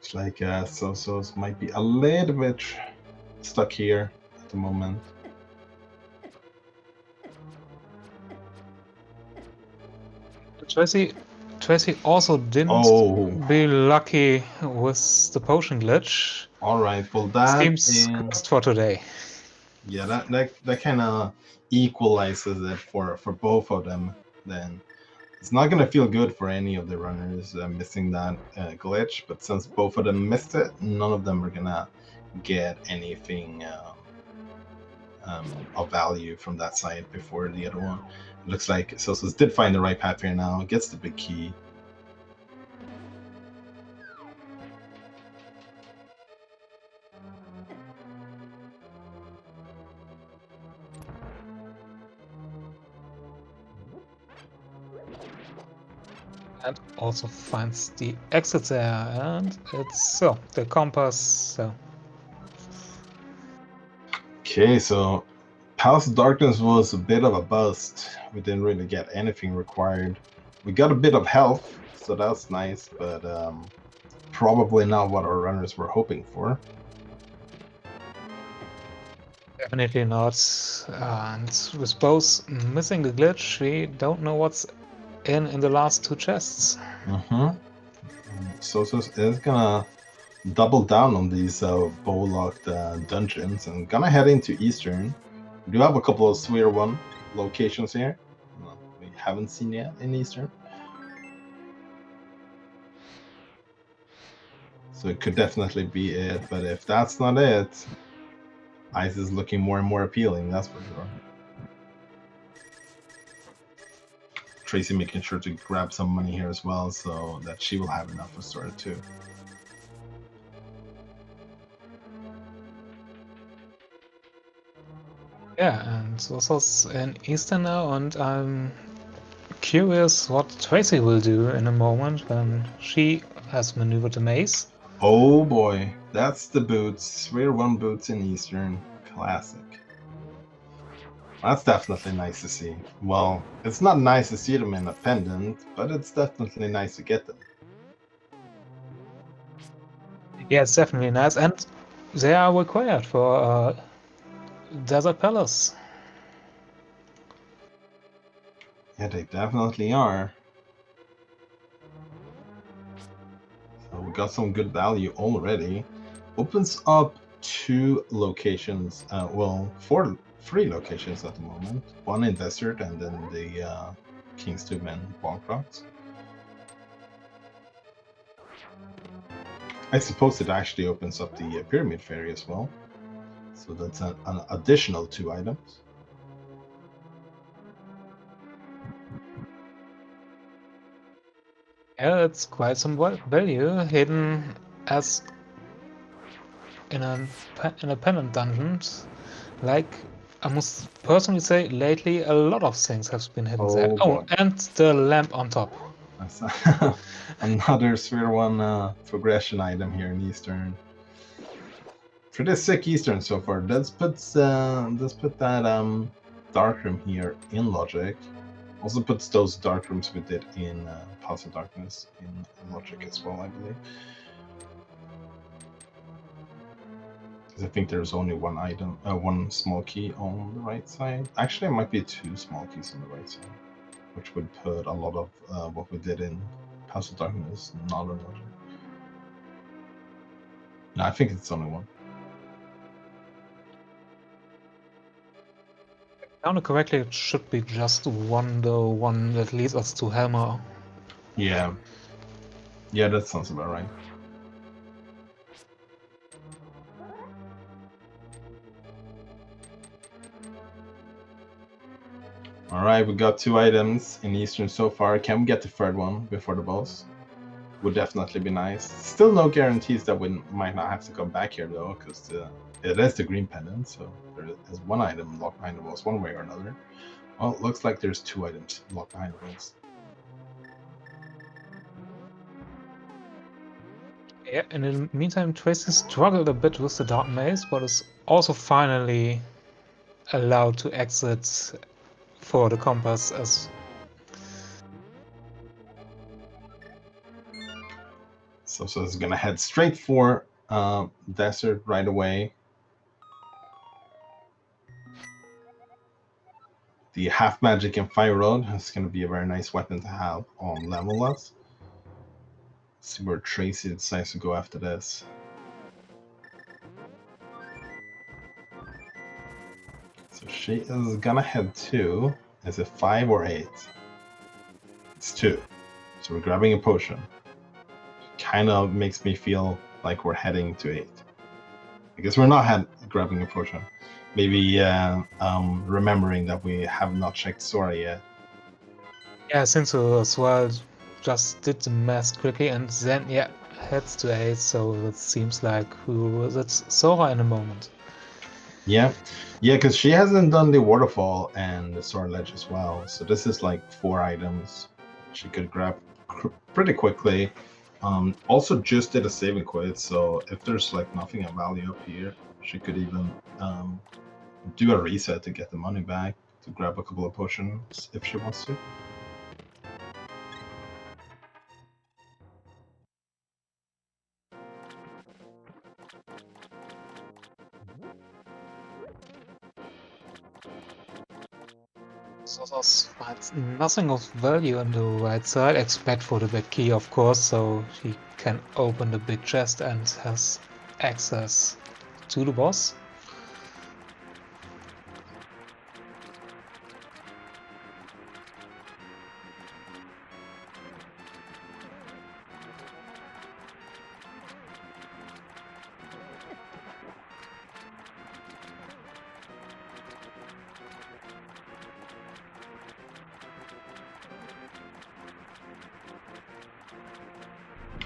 It's like sozsozsoz might be a little bit stuck here at the moment.
Tracie also didn't be lucky with the potion glitch.
All right, well that
seems cursed for today.
Yeah, that kind of equalizes it for both of them. Then it's not gonna feel good for any of the runners missing that glitch. But since both of them missed it, none of them are gonna get anything of value from that side before the other one. It looks like sozsozsoz did find the right path here now. Gets the big key.
And also finds the exit there, and it's so the compass. So
okay, so Palace of Darkness was a bit of a bust. We didn't really get anything required. We got a bit of health, so that's nice, but probably not what our runners were hoping for.
definitely not. And with both missing the glitch, we don't know what's in the last 2 chests.
Sozsozsoz is gonna double down on these bow-locked dungeons and gonna head into Eastern. We do have a couple of Sphere 1 locations here we haven't seen yet in Eastern. So it could definitely be it, but if that's not it, Ice is looking more and more appealing, that's for sure. Tracie making sure to grab some money here as well, so that she will have enough for Sora too.
Yeah, and sozsozsoz in Eastern now, and I'm curious what Tracie will do in a moment when she has maneuvered the maze.
Oh boy, that's the boots. Sphere 1 boots in Eastern. Classic. That's definitely nice to see. Well, it's not nice to see them in a pendant, but it's definitely nice to get them.
Yeah, it's definitely nice, and they are required for Desert Palace.
Yeah, they definitely are. So we got some good value already. Opens up 2 locations, well, 3 locations at the moment. One in Desert and then the King's Tube and Bonkrocks. I suppose it actually opens up the Pyramid Fairy as well. So that's an additional 2 items.
Yeah, it's quite some value hidden as in a pendant dungeons. Like, I must personally say, lately a lot of things have been hidden there.
Boy.
And the lamp on top.
That's another Sphere 1 progression item here in Eastern. Pretty sick Eastern so far. Let's put that darkroom here in Logic. Also puts those darkrooms we did in Pulse of Darkness in Logic as well, I believe. Because I think there's only one item, one small key on the right side. Actually, it might be 2 small keys on the right side, which would put a lot of what we did in Pulse of Darkness not on Logic. No, I think it's only one.
If I counted correctly, it should be just one, though, one that leads us to Helmer.
Yeah. Yeah, that sounds about right. Alright, we got 2 items in Eastern so far. Can we get the 3rd one before the boss? Would definitely be nice. Still no guarantees that we might not have to come back here though, because it is the green pendant, so there is 1 item locked behind the boss one way or another. Well, it looks like there's 2 items locked behind the boss.
Yeah, in the meantime, Tracie struggled a bit with the Dark Maze, but is also finally allowed to exit for the compass as
So it's gonna head straight for Desert right away. The half magic and fire rod is gonna be a very nice weapon to have on level us. See where Tracie decides to go after this. So she is gonna head to, is it 5 or 8? It's 2. So we're grabbing a potion. Kind of makes me feel like we're heading to 8. I guess we're not grabbing a potion. Maybe remembering that we have not checked Sora yet.
Yeah, I think so as well. Just did the math quickly and then, yeah, heads to 8, so it seems like that's Sora in a moment.
Yeah, because she hasn't done the waterfall and the Sora Ledge as well. So this is like 4 items she could grab pretty quickly. Also just did a save and quit, so if there's like nothing of value up here, she could even do a reset to get the money back, to grab a couple of potions if she wants to.
Sozsozsoz finds nothing of value on the right side, except for the big key, of course, so he can open the big chest and has access to the boss.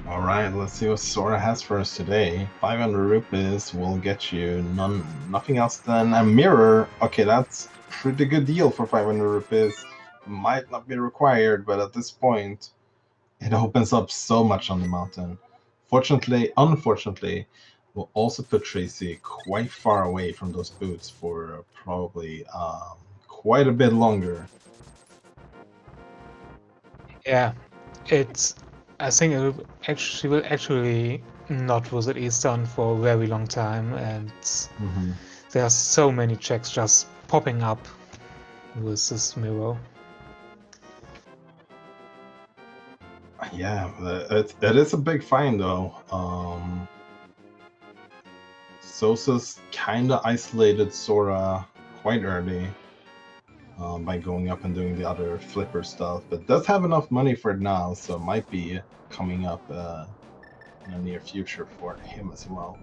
Alright, let's see what Sora has for us today. 500 rupees will get you nothing else than a mirror. Okay, that's pretty good deal for 500 rupees. might not be required, but at this point, it opens up so much on the mountain. Unfortunately, we'll also put Tracie quite far away from those boots for probably quite a bit longer.
Yeah, I think she will actually not visit Eastern for a very long time, and there are so many checks just popping up with this mirror.
Yeah, it is a big find though. Sosa's kind of isolated Sora quite early by going up and doing the other flipper stuff, but does have enough money for it now, so it might be coming up in the near future for him as well.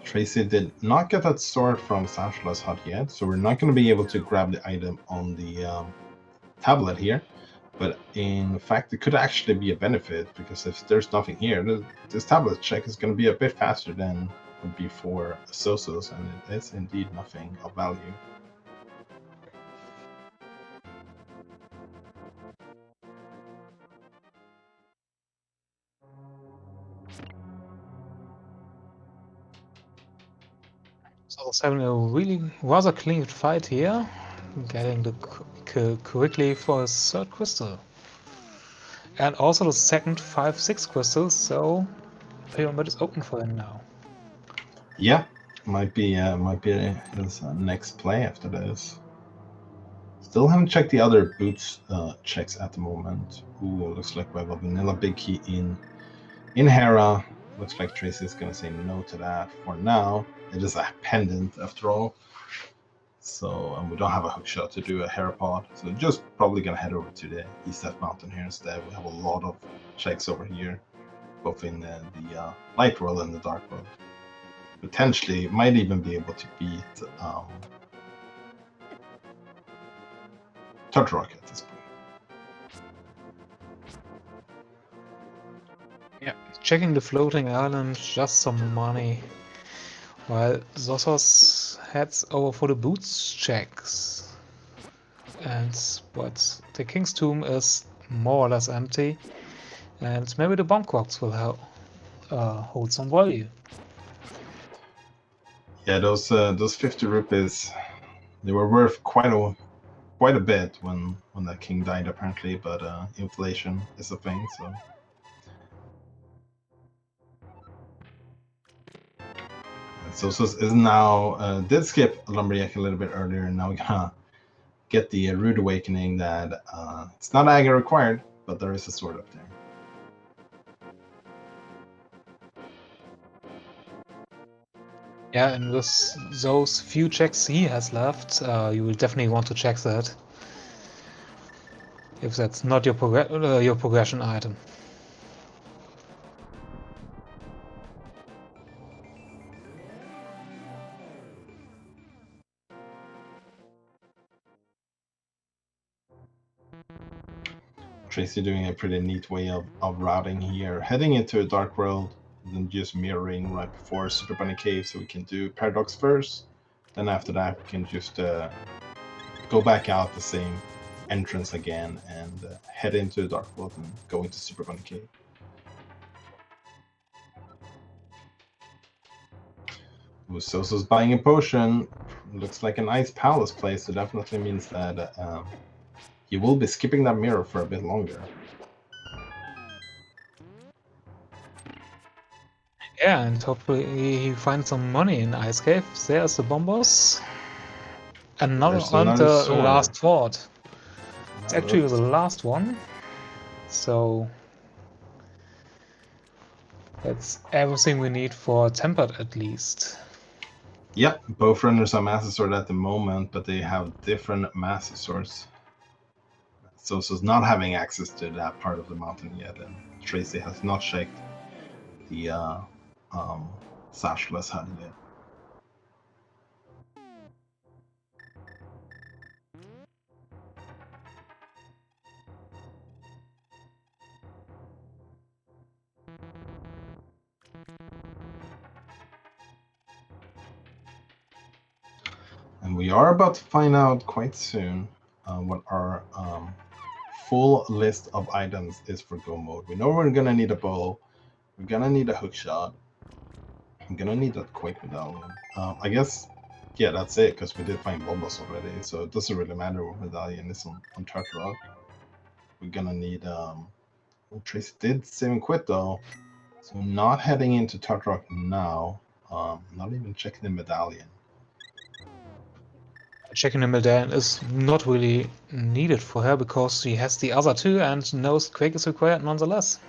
Tracie did not get that sword from Sashala's hut yet, so we're not going to be able to grab the item on the tablet here. But in fact, it could actually be a benefit, because if there's nothing here, this tablet check is going to be a bit faster than would be for sozsozsoz, and it is indeed nothing of value.
So it's having a really rather clean fight here, getting the kill quickly for his third crystal. And also the second 5-6 crystals, so Pyramid is open for him now.
Yeah, might be his next play after this. Still haven't checked the other boots checks at the moment. Ooh, looks like we have a vanilla big key in Hera. Looks like Tracie's gonna say no to that for now. It is a pendant after all. So we don't have a hookshot to do a Hera pod. So just probably gonna head over to the East F Mountain here instead. We have a lot of checks over here, both in the light world and the dark world. Potentially might even be able to beat Touch Rock at this point.
Yeah, checking the floating island, just some money. While sozsozsoz heads over for the boots checks. But the King's Tomb is more or less empty, and maybe the bomb box will hold some value.
Yeah, those 50 rupees, they were worth quite a bit when that king died apparently, but inflation is a thing, so. Sozsozsoz is now did skip Lumberjack a little bit earlier, and now we're gonna get the Rude Awakening that it's not Aga required, but there is a sword up there.
Yeah, and with those few checks he has left, you will definitely want to check that. If that's not your progression item.
Tracie doing a pretty neat way of routing here, heading into a dark world, and then just mirroring right before Super Bunny Cave, so we can do Paradox first. Then after that, we can just go back out the same entrance again and head into the dark world and go into Super Bunny Cave. Sozsozsoz buying a potion. Looks like an Ice Palace play, so definitely means that he will be skipping that mirror for a bit longer.
Yeah, and hopefully he finds some money in Ice Cave. There's the bombers. And not on the last fort. It's actually the last one. So that's everything we need for Tempered at least.
Yep, both runners are Master Sword at the moment, but they have different Master Swords. Sozsozsoz not having access to that part of the mountain yet, and Tracie has not checked the Sashless hut yet. And we are about to find out quite soon what our full list of items is for go mode. We know we're gonna need a bow. We're gonna need a hook shot. I'm gonna need that Quake medallion. I guess, yeah, that's it, because we did find Bobos already, so it doesn't really matter what medallion is on Turtle Rock. We're gonna need, Tracie did save and quit though, so not heading into Turtle Rock now, not even checking the medallion.
Checking the medallion is not really needed for her because she has the other two and knows Quake is required nonetheless.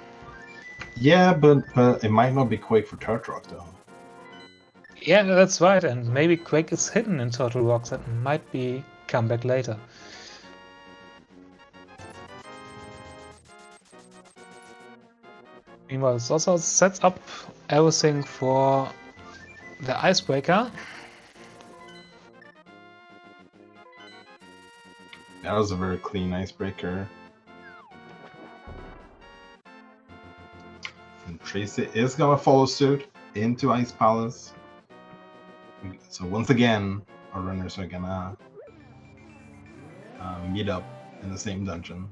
Yeah, but it might not be Quake for Turtle Rock though.
Yeah, that's right, and maybe Quake is hidden in Turtle Rocks and might be come back later. Meanwhile, sozsozsoz sets up everything for the icebreaker.
That was a very clean icebreaker. And Tracie is gonna follow suit into Ice Palace. So once again, our runners are gonna meet up in the same dungeon.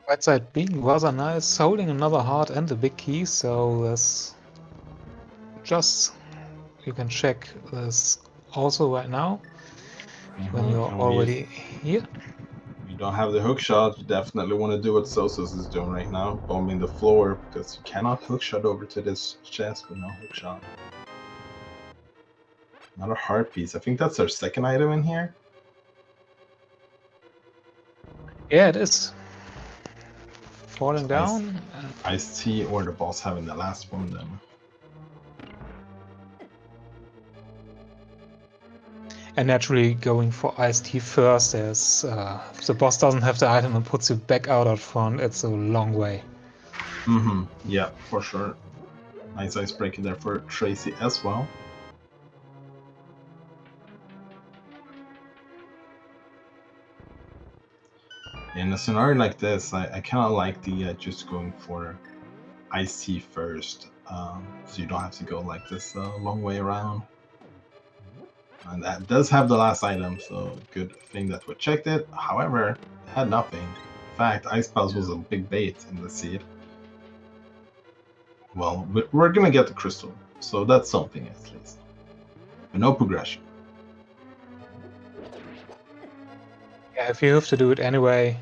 Right side being rather nice, holding another heart and a big key, so this just you can check this also right now when you're already here.
You don't have the hook shot, you definitely want to do what sozsozsoz is doing right now, bombing the floor, because you cannot hook shot over to this chest with no hook shot. Another heart piece. I think that's our second item in here.
Yeah, it is. Falling down.
Iced tea or the boss having the last one then.
And naturally going for iced tea first, as the boss doesn't have the item and puts you back out front, it's a long way.
Yeah, for sure. Nice icebreaker there for Tracie as well. In a scenario like this, I kind of like the just going for iced tea first, so you don't have to go like this long way around. And that does have the last item, so good thing that we checked it. However, it had nothing. In fact, Ice Palace was a big bait in the seed. Well, we're gonna get the crystal, so that's something at least. But no progression.
Yeah, if you have to do it anyway,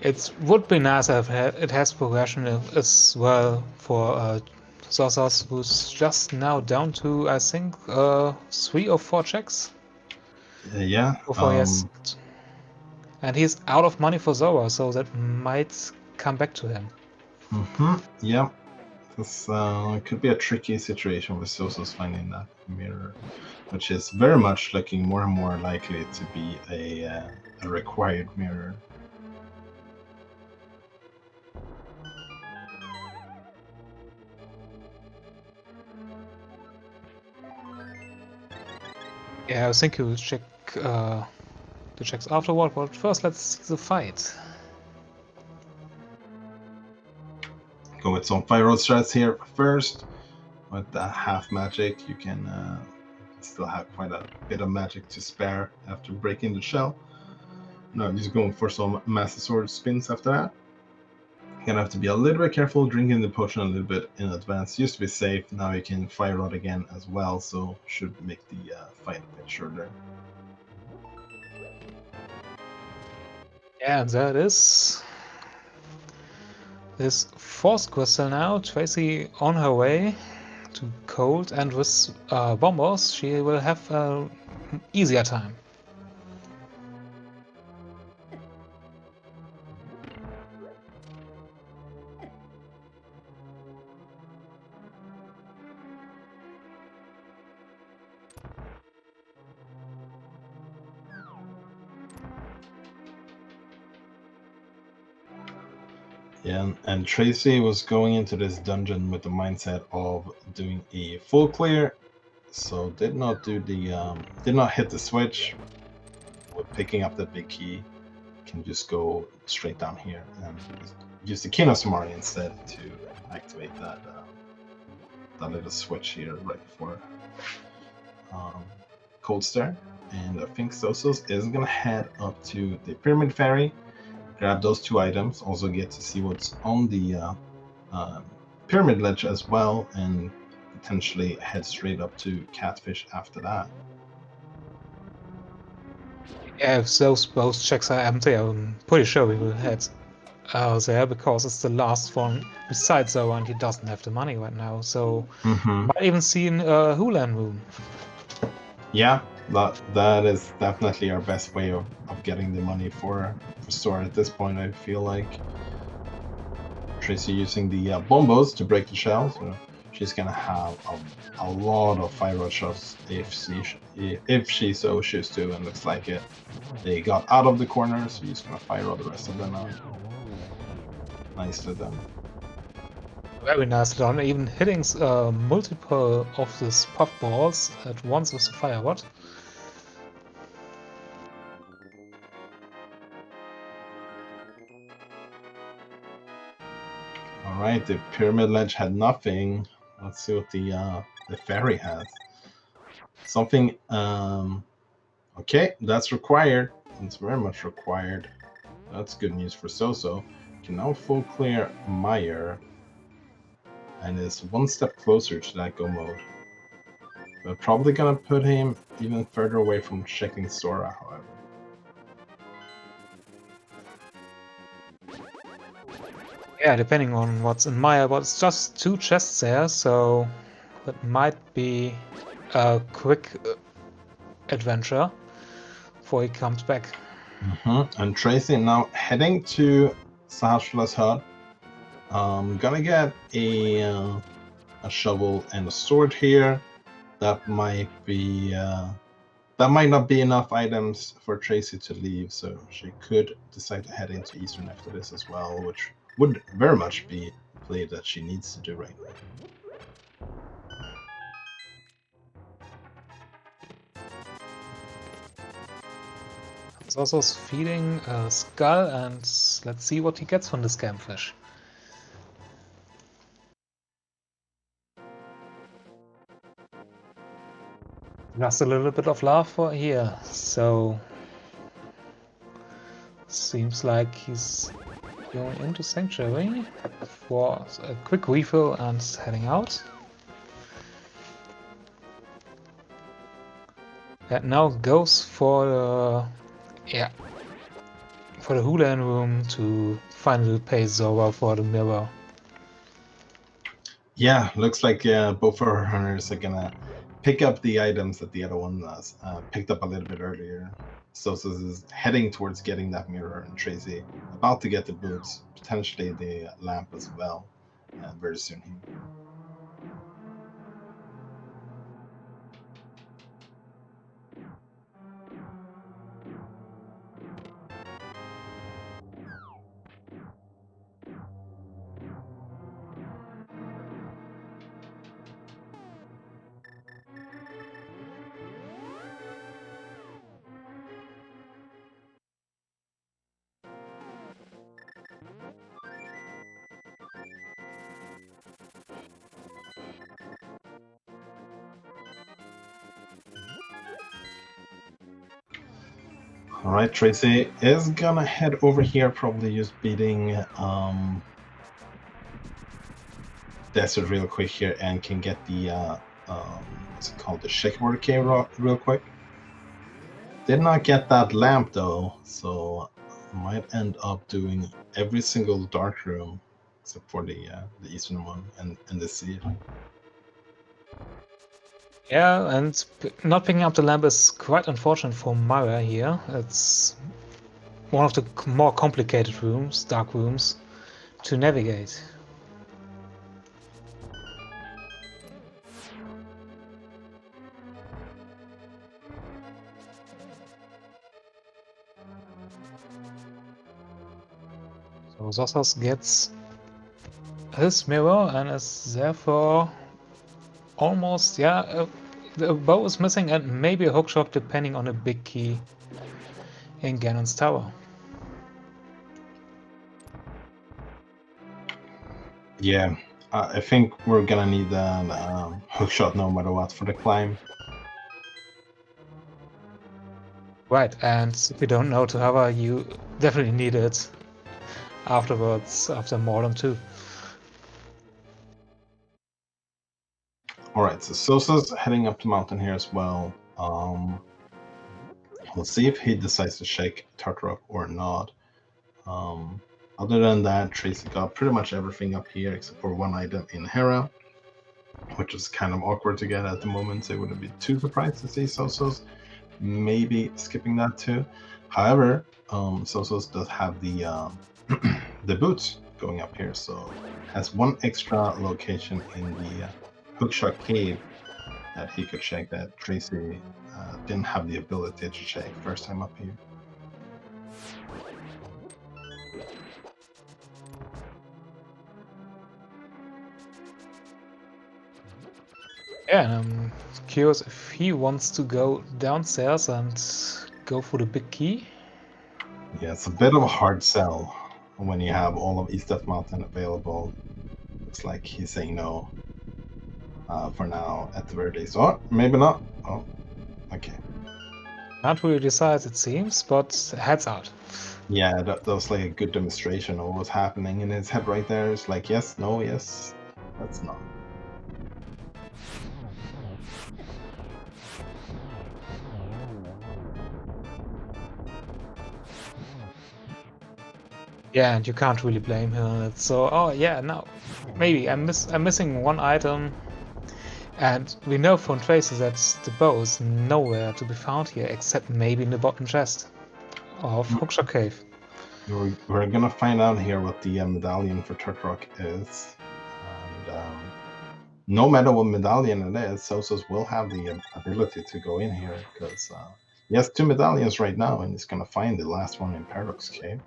it would be nice if it has progression as well for sozsozsoz, who's just now down to, I think, 3 or 4 checks.
Yeah.
Before and he's out of money for Zora, so that might come back to him.
Yeah. This could be a tricky situation with sozsozsoz finding that mirror, which is very much looking more and more likely to be a required mirror.
Yeah, I think you'll check the checks afterward, but first let's see the fight.
Go with some fire road strats here first. With the half magic, you can still have quite a bit of magic to spare after breaking the shell. No, just going for some Master Sword spins after that. Gonna have to be a little bit careful drinking the potion a little bit in advance, just to be safe. Now you can fire rod again as well, so should make the fight a bit shorter.
Yeah, there it is. This fourth crystal now, Tracie on her way to cold, and with bombos she will have an easier time.
Yeah, and Tracie was going into this dungeon with the mindset of doing a full clear, so did not do the did not hit the switch with picking up the big key. Can just go straight down here and use the Kino Samari instead to activate that that little switch here right before Cold Start. And I think sozsozsoz is gonna head up to the Pyramid Ferry, grab those 2 items, also get to see what's on the Pyramid Ledge as well, and potentially head straight up to Catfish after that.
Yeah, if those both checks are empty, I'm pretty sure we will head there, because it's the last one besides Zoa, and he doesn't have the money right now, so might even see in Hulan room.
Yeah, that is definitely our best way of getting the money for Sora at this point. I feel like Tracie using the bombos to break the shells. So she's gonna have a lot of fire shots if she so chooses to, and looks like it. They got out of the corner, so he's gonna fire all the rest of them out. Nicely done.
Very nicely done, even hitting multiple of these puffballs at once with the fire rod.
All right, the pyramid ledge had nothing. Let's see what the ferry has. Something. Okay, that's required. It's very much required. That's good news for Soso. Can now full clear Meyer, and is 1 step closer to that go mode. But probably gonna put him even further away from checking Sora, however.
Yeah, depending on what's in Maya, but it's just 2 chests there, so that might be a quick adventure before he comes back.
And Tracie now heading to Sahasrah's hut. Gonna get a shovel and a sword here. That might be that might not be enough items for Tracie to leave, so she could decide to head into Eastern after this as well, which would very much be a play that she needs to do right now.
Sozsozsoz feeding a skull, and let's see what he gets from this scamfish. Just a little bit of love for here, so seems like he's going into Sanctuary for a quick refill and heading out. That now goes for the for the Hulan room to finally pay Zora for the mirror.
Yeah, looks like both of our hunters are gonna pick up the items that the other one picked up a little bit earlier. Sozsozsoz is heading towards getting that mirror, and Tracie about to get the boots, potentially the lamp as well, very soon here. All right, Tracie is gonna head over here, probably just beating Desert real quick here, and can get the what's it called, the checkerboard cave real quick. Did not get that lamp though, so might end up doing every single dark room except for the eastern one and the sea.
Yeah, and not picking up the lamp is quite unfortunate for Mara here. It's one of the more complicated rooms, dark rooms, to navigate. So sozsozsoz gets his mirror and is therefore almost, yeah, the bow is missing and maybe a hookshot depending on a big key in Ganon's tower.
Yeah, I think we're gonna need an hookshot no matter what for the climb.
Right, and if you don't know to hover, you definitely need it afterwards, after more than 2.
Alright, so Sosa's heading up the mountain here as well. We'll see if he decides to shake Tartarok or not. Other than that, Tracie got pretty much everything up here except for one item in Hera, which is kind of awkward to get at the moment, so I wouldn't be too surprised to see Sosos maybe skipping that too. However, Sosos does have the the boots going up here, so has one extra location in the hookshot cave that he could shake that Tracie didn't have the ability to shake first time up here.
Yeah, and I'm curious if he wants to go downstairs and go for the big key.
Yeah, it's a bit of a hard sell when you have all of East Death Mountain available. Looks like he's saying no for now at the very least. Or maybe not. Oh, okay.
Can't really decide, it seems, but heads out.
Yeah, that was like a good demonstration of what was happening in his head right there. It's like, yes, no, yes, that's not.
Yeah, and you can't really blame him on it. So, oh yeah, no, maybe I'm missing one item, and we know from Tracy that the bow is nowhere to be found here except maybe in the bottom chest of Hookshot Cave.
We're gonna find out here what the medallion for Turtrock is, and no matter what medallion it is, Sosos will have the ability to go in here because he has 2 medallions right now, and he's gonna find the last one in Paradox Cave.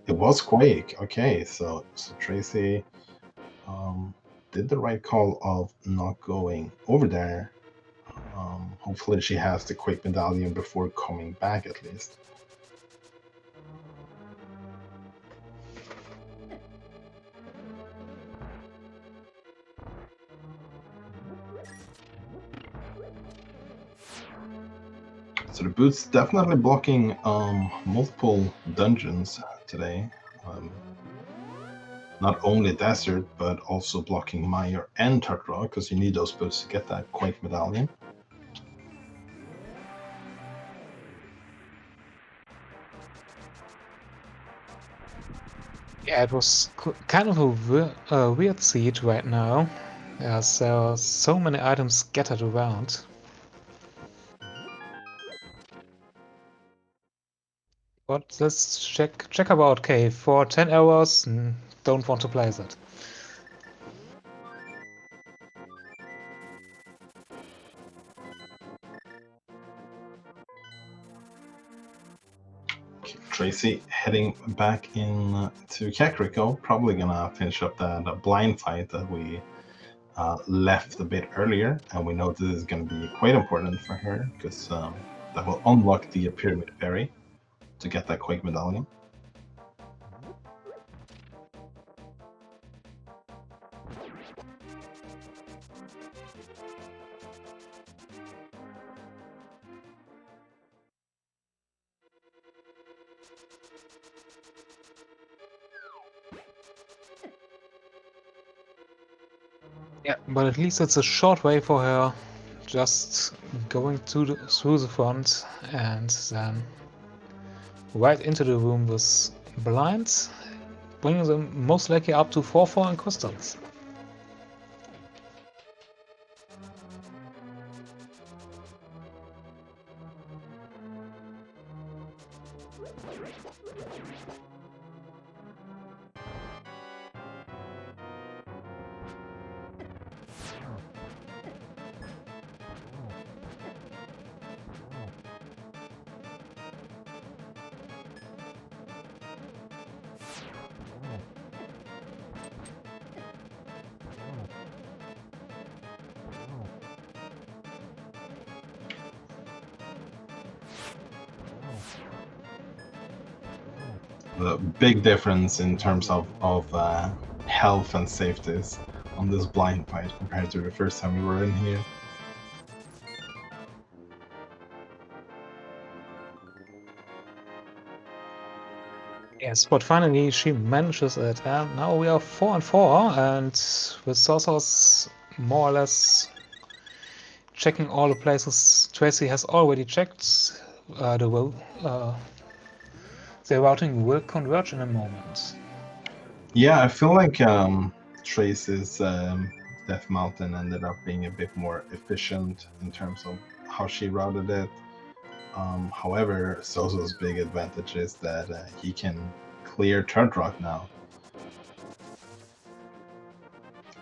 It was Quake. Okay, so Tracie did the right call of not going over there. Hopefully she has the Quake medallion before coming back at least. So the boot's definitely blocking multiple dungeons today. Not only Desert, but also blocking Meyer and Tartarok, because you need those boots to get that Quake medallion.
Yeah, it was kind of a weird siege right now, as there are so many items scattered around. But let's check about cave. For 10 hours, don't want to play that.
Tracie heading back in to Kakariko, probably gonna finish up that blind fight that we left a bit earlier, and we know this is gonna be quite important for her because that will unlock the Pyramid Berry to get that Quake medallion.
Yeah, but at least it's a short way for her, just going through the front and then right into the room with blinds, bringing them most likely up to 4/4 in crystals.
The big difference in terms of health and safeties on this blind fight compared to the first time we were in here.
Yes, but finally she manages it, and now we are 4-4, and with sozsozsoz more or less checking all the places Tracie has already checked, the routing will converge in a moment.
Yeah, I feel like Trace's Death Mountain ended up being a bit more efficient in terms of how she routed it. However, sozsozsoz's big advantage is that he can clear Turd Rock now.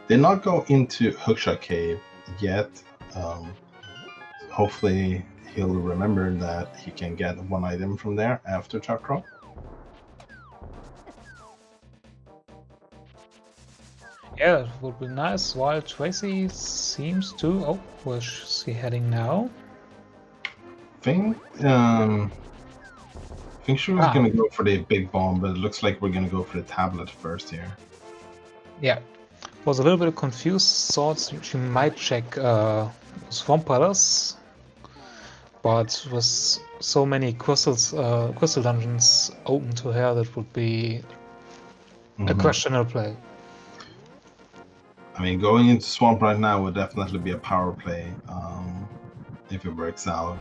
Did not go into Hookshot Cave yet. Hopefully he'll remember that he can get one item from there after Turd Rock.
Yeah, it would be nice, while Tracie seems to... Oh, where's he heading now?
I think she was going to go for the big bomb, but it looks like we're going to go for the tablet first here.
Yeah, was a little bit confused, thought she might check Swamp Palace, but with so many crystal dungeons open to her, that would be a questionable play.
I mean, going into Swamp right now would definitely be a power play if it works out.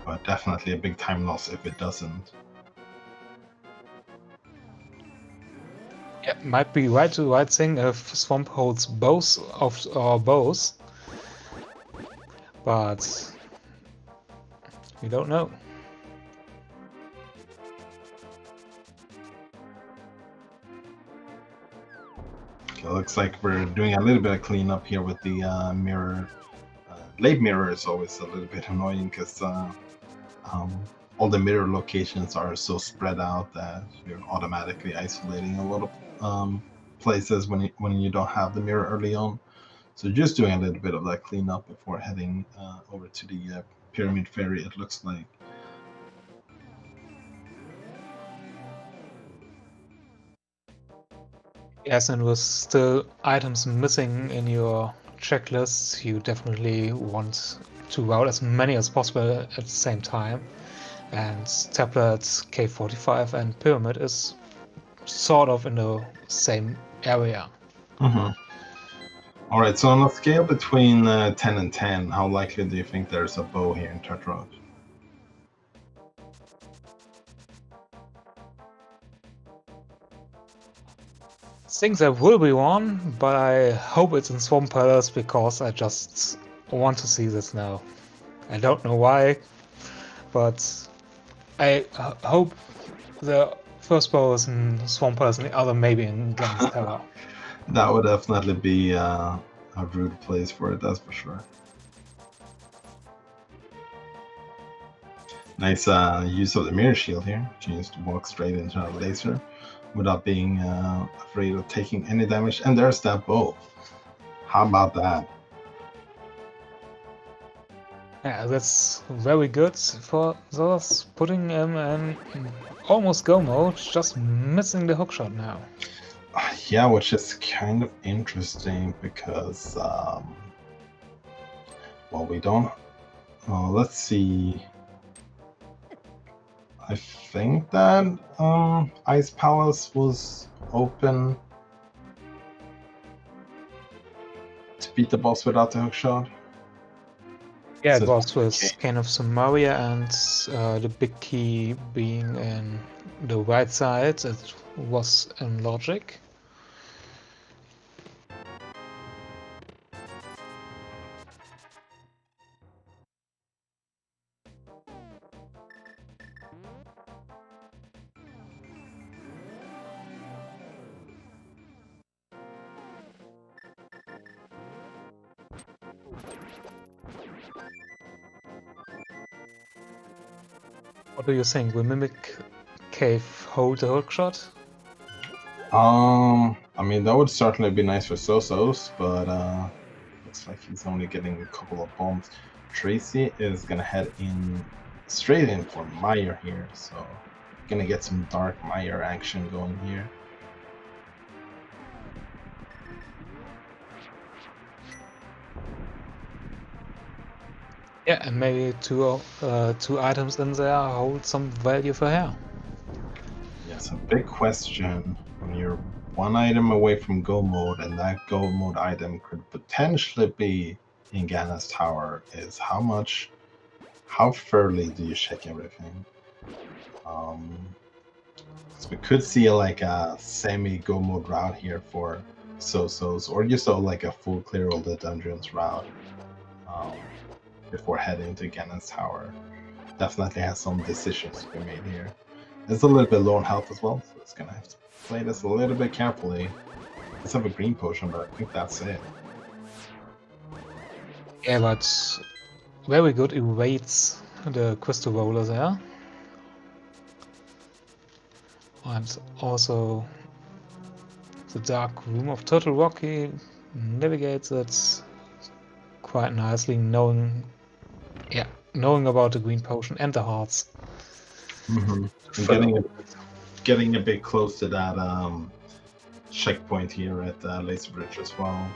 But definitely a big time loss if it doesn't.
Yeah, might be right thing if Swamp holds both of our bows, but we don't know.
Okay, looks like we're doing a little bit of cleanup here with the mirror. Late mirror is always a little bit annoying because all the mirror locations are so spread out that you're automatically isolating a lot of places when you don't have the mirror early on. So just doing a little bit of that cleanup before heading over to the Pyramid Ferry, it looks like.
Yes, and with still items missing in your checklist, you definitely want to route as many as possible at the same time. And Tablet, K45 and Pyramid is sort of in the same area.
All right, so on a scale between 10 and 10, how likely do you think there's a bow here in Turd Rock?
I think there will be one, but I hope it's in Swamp Palace because I just want to see this now. I don't know why, but I hope the first bow is in Swamp Palace and the other maybe in Glen's Tower.
That would definitely be a rude place for it, that's for sure. Nice use of the mirror shield here. She used to walk straight into a laser without being afraid of taking any damage. And there's that bow. How about that?
Yeah, that's very good for those putting him in almost go mode, just missing the hookshot now.
Yeah, which is kind of interesting because, well, we don't. Let's see. I think that Ice Palace was open to beat the boss without the hookshot.
Yeah, it was with kind of Samaria and the big key being in the right side. It was in logic. What do you think? Will Mimic Cave hold the hookshot?
I mean, that would certainly be nice for sozsozsoz, but looks like he's only getting a couple of bombs. Tracie is gonna head in straight in for Meyer here, so gonna get some Dark Mire action going here.
Yeah, and maybe two items in there hold some value for her.
Yes, a big question when you're one item away from go mode, and that go mode item could potentially be in Ganna's tower, is how thoroughly do you check everything? So we could see like a semi go mode route here for sozsozsoz, or just like a full clear all the dungeons route before heading to Ganna's tower. Definitely has some decisions to be made here. It's a little bit low on health as well, so it's gonna have to play this a little bit carefully. Let's have a green potion, but I think that's it.
Yeah, but very good evades the crystal roller there. And also the dark room of Turtle Rock, he navigates it quite nicely, knowing about the green potion and the hearts.
And getting a bit close to that checkpoint here at Laser Bridge as well.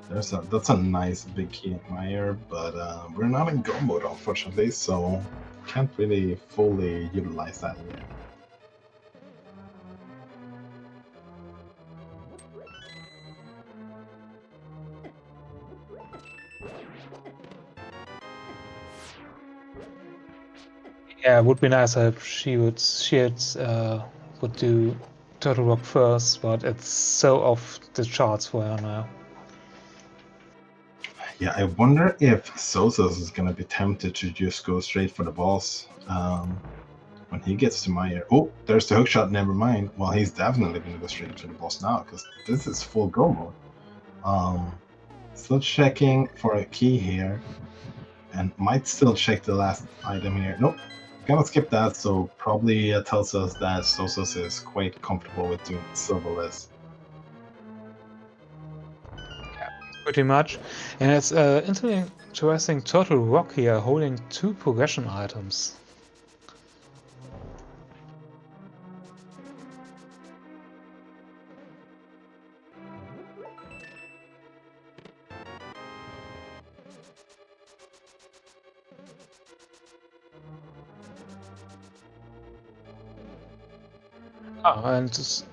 That's a nice big key in Mire, but we're not in go mode unfortunately, so can't really fully utilize that yet.
Yeah, it would be nice if she would do Turtle Rock first, but it's so off the charts for her now.
Yeah, I wonder if sozsozsoz is gonna be tempted to just go straight for the boss when he gets to Mire. Oh, there's the hookshot. Never mind. Well, he's definitely gonna go straight to the boss now because this is full go mode. Still checking for a key here, and might still check the last item here. Nope, gonna skip that. So probably tells us that sozsozsoz is quite comfortable with doing silverless.
Pretty much, and it's interesting Turtle Rock here holding 2 progression items. And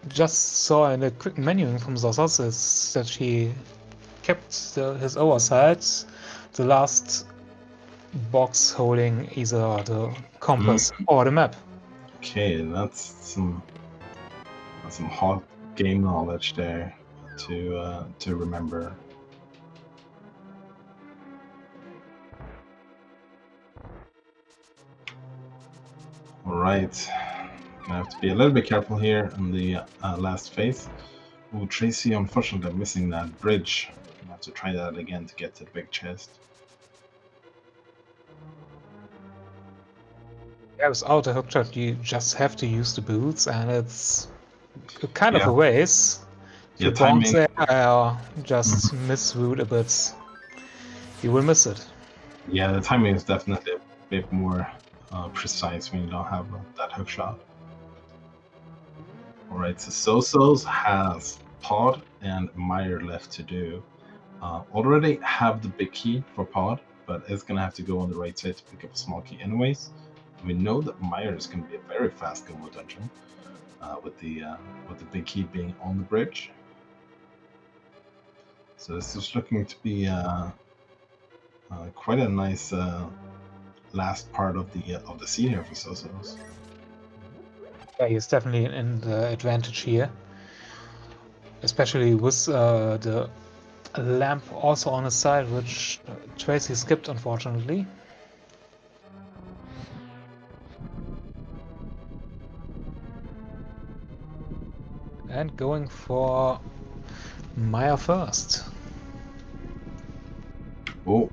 just saw in a quick menuing from sozsozsoz that he kept his oversight, the last box holding either the compass or the map.
Okay, that's some hot game knowledge there to remember. All right, gonna have to be a little bit careful here in the last phase. Oh, Tracie, unfortunately missing that bridge. Gonna have to try that again to get to the big chest.
Yeah, without a hookshot, you just have to use the boots, and it's kind of a waste.
Yeah,
you bonk
timing.
there, just misroute a bit, you will miss it.
Yeah, the timing is definitely a bit more precise when you don't have that hookshot. All right, so sozsozsoz has pod and Mire left to do. Already have the big key for pod, but it's gonna have to go on the right side to pick up a small key anyways. We know that Mire is gonna be a very fast go dungeon with the big key being on the bridge. So this is looking to be quite a nice last part of the scene here for sozsozsoz.
Yeah, he's definitely in the advantage here, especially with the lamp also on his side, which Tracie skipped unfortunately. And going for Mire first.
Oh,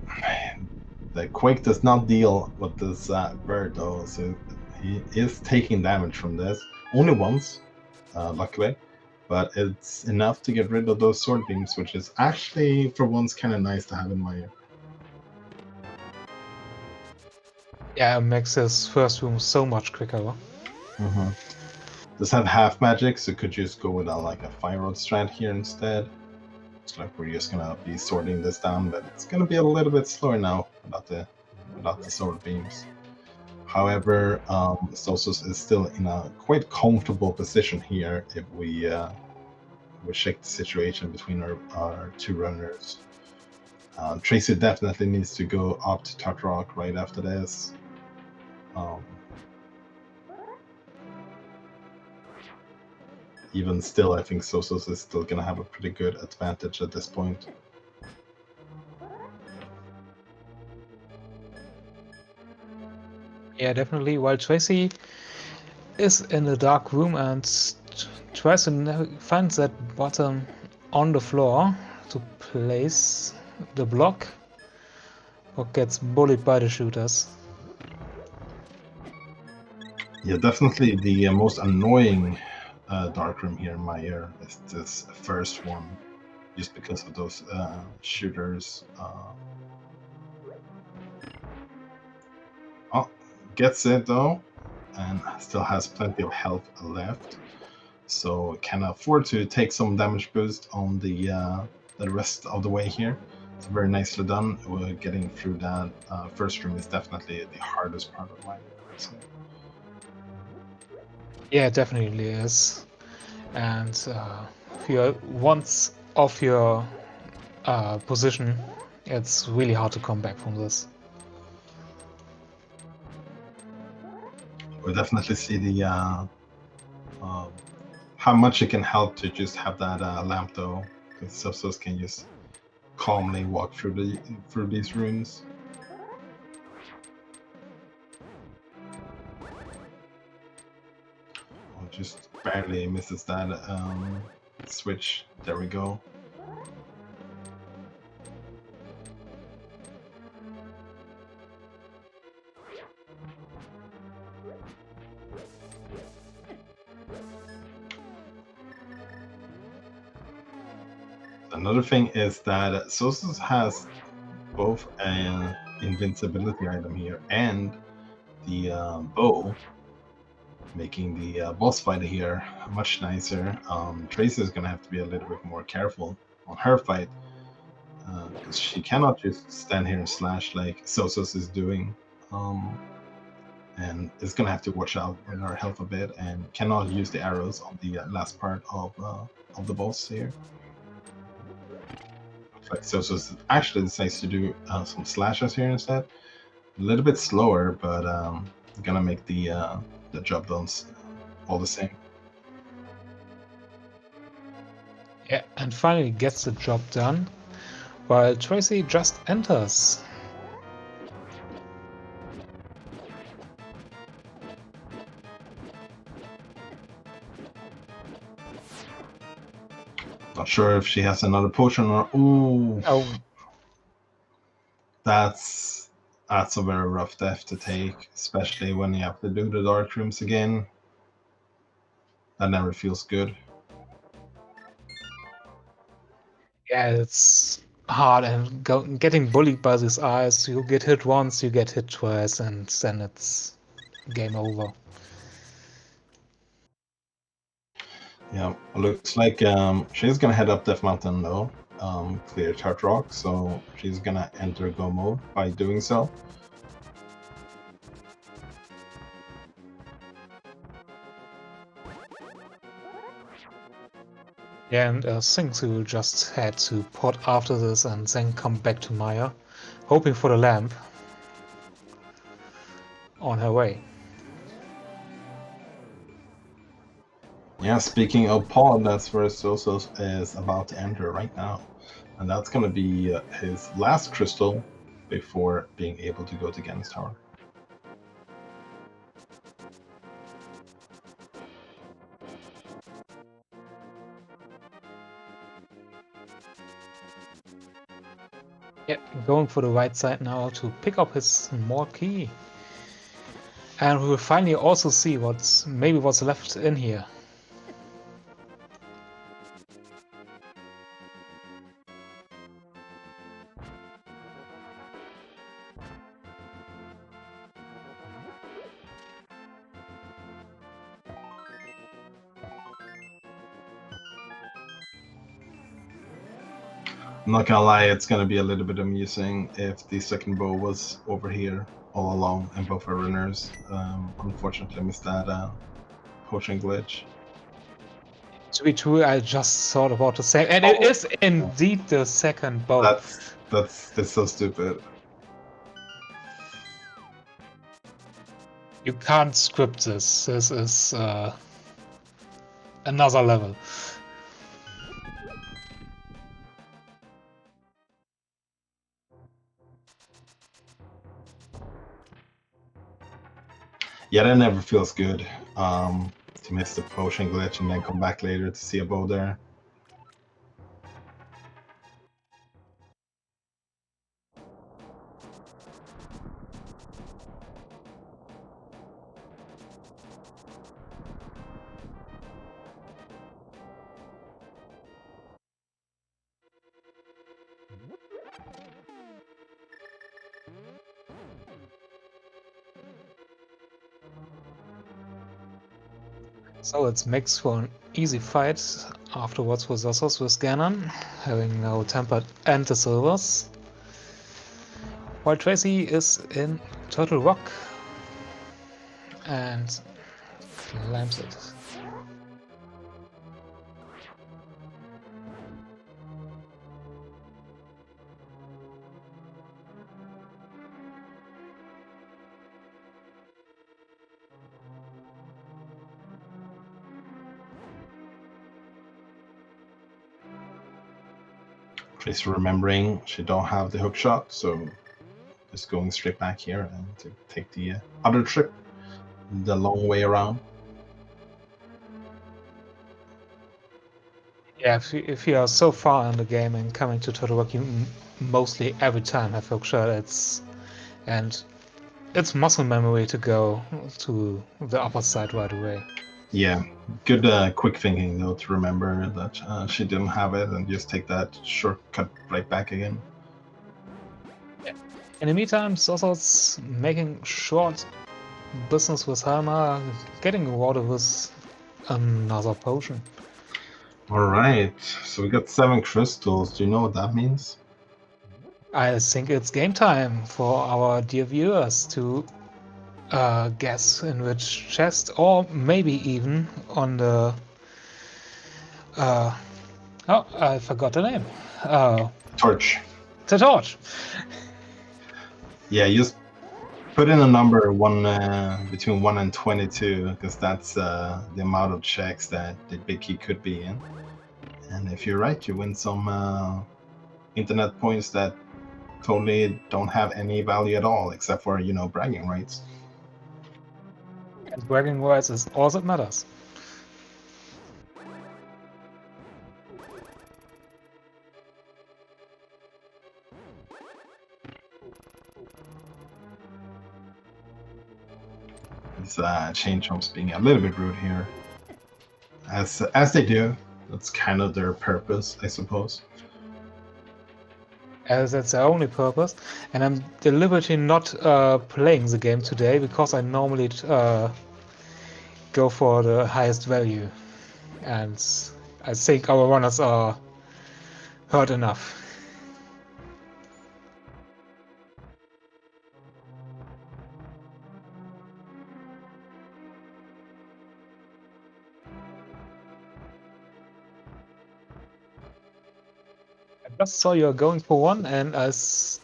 the Quake does not deal with this bird though, so he is taking damage from this. Only once, luckily, but it's enough to get rid of those sword beams, which is actually, for once, kind of nice to have in Mire.
Yeah, it makes his first room so much quicker.
Does have half magic, so could just go with like a fire road strat here instead. Looks like we're just gonna be sorting this down, but it's gonna be a little bit slower now without the sword beams. However, sozsozsoz is still in a quite comfortable position here if we check the situation between our two runners. Tracey definitely needs to go up to Tartarok right after this. Even still, I think sozsozsoz is still going to have a pretty good advantage at this point.
Yeah, definitely. While Tracey is in the dark room and tries to find that bottom on the floor to place the block, or gets bullied by the shooters.
Yeah, definitely the most annoying darkroom here in my ear is this first one, just because of those shooters. Oh, gets it though, and still has plenty of health left, so can afford to take some damage boost on the rest of the way here. It's very nicely done. Getting through that first room is definitely the hardest part of my racing.
Yeah, it definitely is. And if you're once off your position, it's really hard to come back from this.
We definitely see the how much it can help to just have that lamp though, because sozsozsoz can just calmly walk through these rooms. Oh, just barely misses that switch. There we go. Another thing is that sozsozsoz has both an invincibility item here and the bow, making the boss fight here much nicer. Tracey is gonna have to be a little bit more careful on her fight, because she cannot just stand here and slash like sozsozsoz is doing, and is gonna have to watch out with her health a bit, and cannot use the arrows on the last part of the boss here. Like sozsozsoz actually decides to do some slashes here instead. A little bit slower, but gonna make the job done all the same.
Yeah, and finally gets the job done, while Tracey just enters.
Not sure if she has another potion or ooh.
Oh,
That's a very rough death to take, especially when you have to do the dark rooms again. That never feels good.
yeah, it's hard, and getting bullied by these eyes. You get hit once, you get hit twice, and then it's game over.
Yeah, looks like she's gonna head up Death Mountain though, clear Tartarok, so she's gonna enter go mode by doing so.
Yeah, and I think we will just head to port after this and then come back to Maya, hoping for the lamp on her way.
Yeah, speaking of Paul, that's where sozsozsoz is about to enter right now. And that's going to be his last crystal before being able to go to Gannon's Tower.
Yeah, going for the right side now to pick up his more key. And we will finally also see what's left in here.
I'm not gonna lie, it's gonna be a little bit amusing if the second bow was over here all along and both are runners. Unfortunately, I missed that potion glitch.
To be true, I just thought about the same, and it is indeed the second bow.
That's so stupid.
You can't script this. This is another level.
Yeah, that never feels good. To miss the potion glitch and then come back later to see a bow there.
So it's Mix for an easy fight afterwards with sozsozsoz with Ganon, having now tempered and the silvers. While Tracie is in Turtle Rock and climbs it.
Trace remembering she don't have the hook shot, so just going straight back here and to take the other trip, the long way around.
Yeah, if you are so far in the game and coming to Turtle Rock, you mostly every time have hook shot. And it's muscle memory to go to the upper side right away.
Yeah, good quick thinking though to remember that she didn't have it and just take that shortcut right back again.
In the meantime, sozsozsoz making short business with Halma, getting rewarded with another potion.
All right, so we got 7 crystals. Do you know what that means?
I think it's game time for our dear viewers to guess in which chest, or maybe even on the oh, I forgot the name.
Torch.
The torch.
Yeah, you just put in a number between 1 and 22 because that's the amount of checks that the big key could be in. And if you're right, you win some internet points that totally don't have any value at all, except for, you know, bragging rights.
And bragging rights is all that matters.
These chain chomps being a little bit rude here, as they do. That's kind of their purpose, I suppose.
As that's their only purpose, and I'm deliberately not playing the game today because I normally go for the highest value, and I think our runners are hurt enough. I just saw you're going for one, and I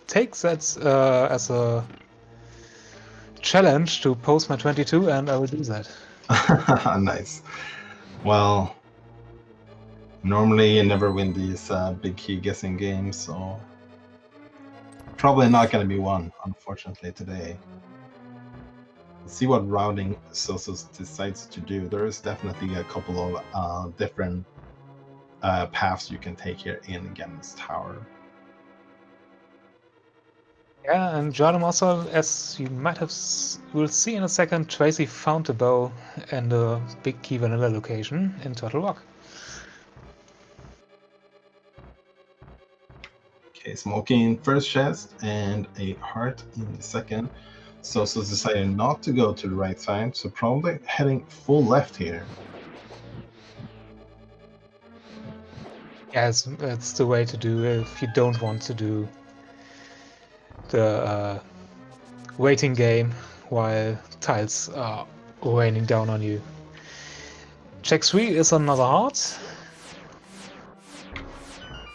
take that as a challenge to post my 22, and I will do that.
Nice. Well, normally you never win these big key guessing games, so probably not going to be one, unfortunately, today. Let's see what routing sozsozsoz decides to do. There is definitely a couple of different paths you can take here in Ganon's Tower.
Yeah, and Jordan also, as you might have will see in a second, Tracie found the bow in the big key vanilla location in Turtle Rock.
Okay, smoking first chest and a heart in the second. Sozsozsoz decided not to go to the right side, so probably heading full left here.
Yeah, it's the way to do it if you don't want to do the waiting game while tiles are raining down on you. Check 3 is another heart.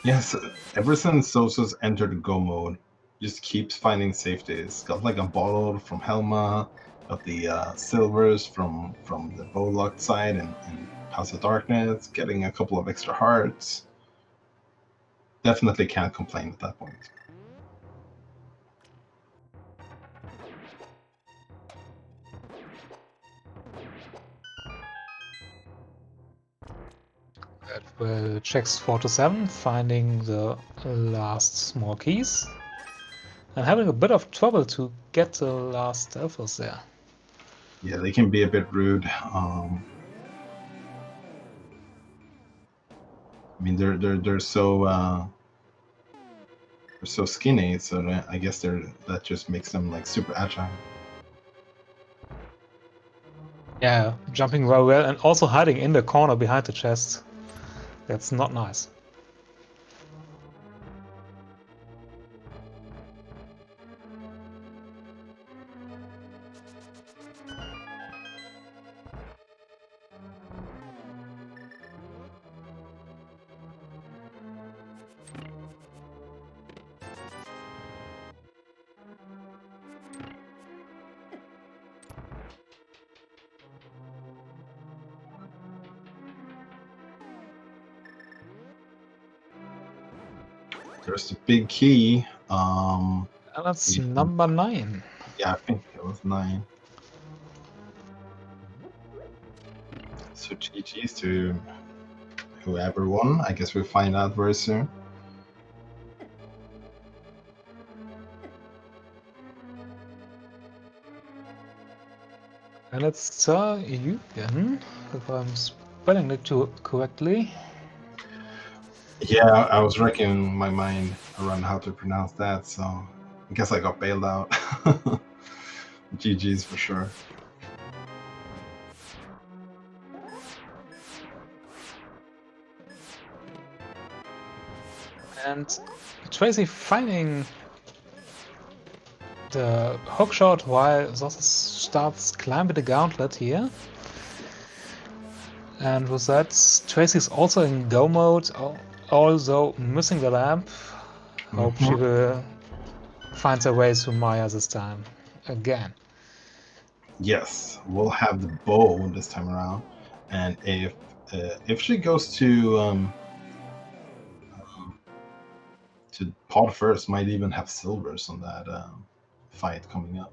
Yes, ever since sozsozsoz entered go mode, just keeps finding safeties. Got like a bottle from Helma, got the silvers from the Bowlocked side and House of Darkness, getting a couple of extra hearts. Definitely can't complain at that point.
Checks 4 to 7, finding the last small keys. And having a bit of trouble to get the last stealthers there.
Yeah, they can be a bit rude. I mean, they're so skinny, so I guess that just makes them like super agile.
Yeah, jumping very well and also hiding in the corner behind the chest. That's not nice.
There's the big key.
And that's number 9.
Yeah, I think it was 9. So GG's to whoever won. I guess we'll find out very soon.
And it's Eugen, if I'm spelling it correctly.
Yeah, I was wrecking my mind around how to pronounce that, so I guess I got bailed out. GG's for sure.
And Tracie finding the hookshot while sozsozsoz starts climbing the gauntlet here. And with that, Tracie's also in go mode, although missing the lamp. Hope she will find her way to Maya this time again.
Yes, we'll have the bow this time around, and if she goes to pot first, might even have silvers on that fight coming up.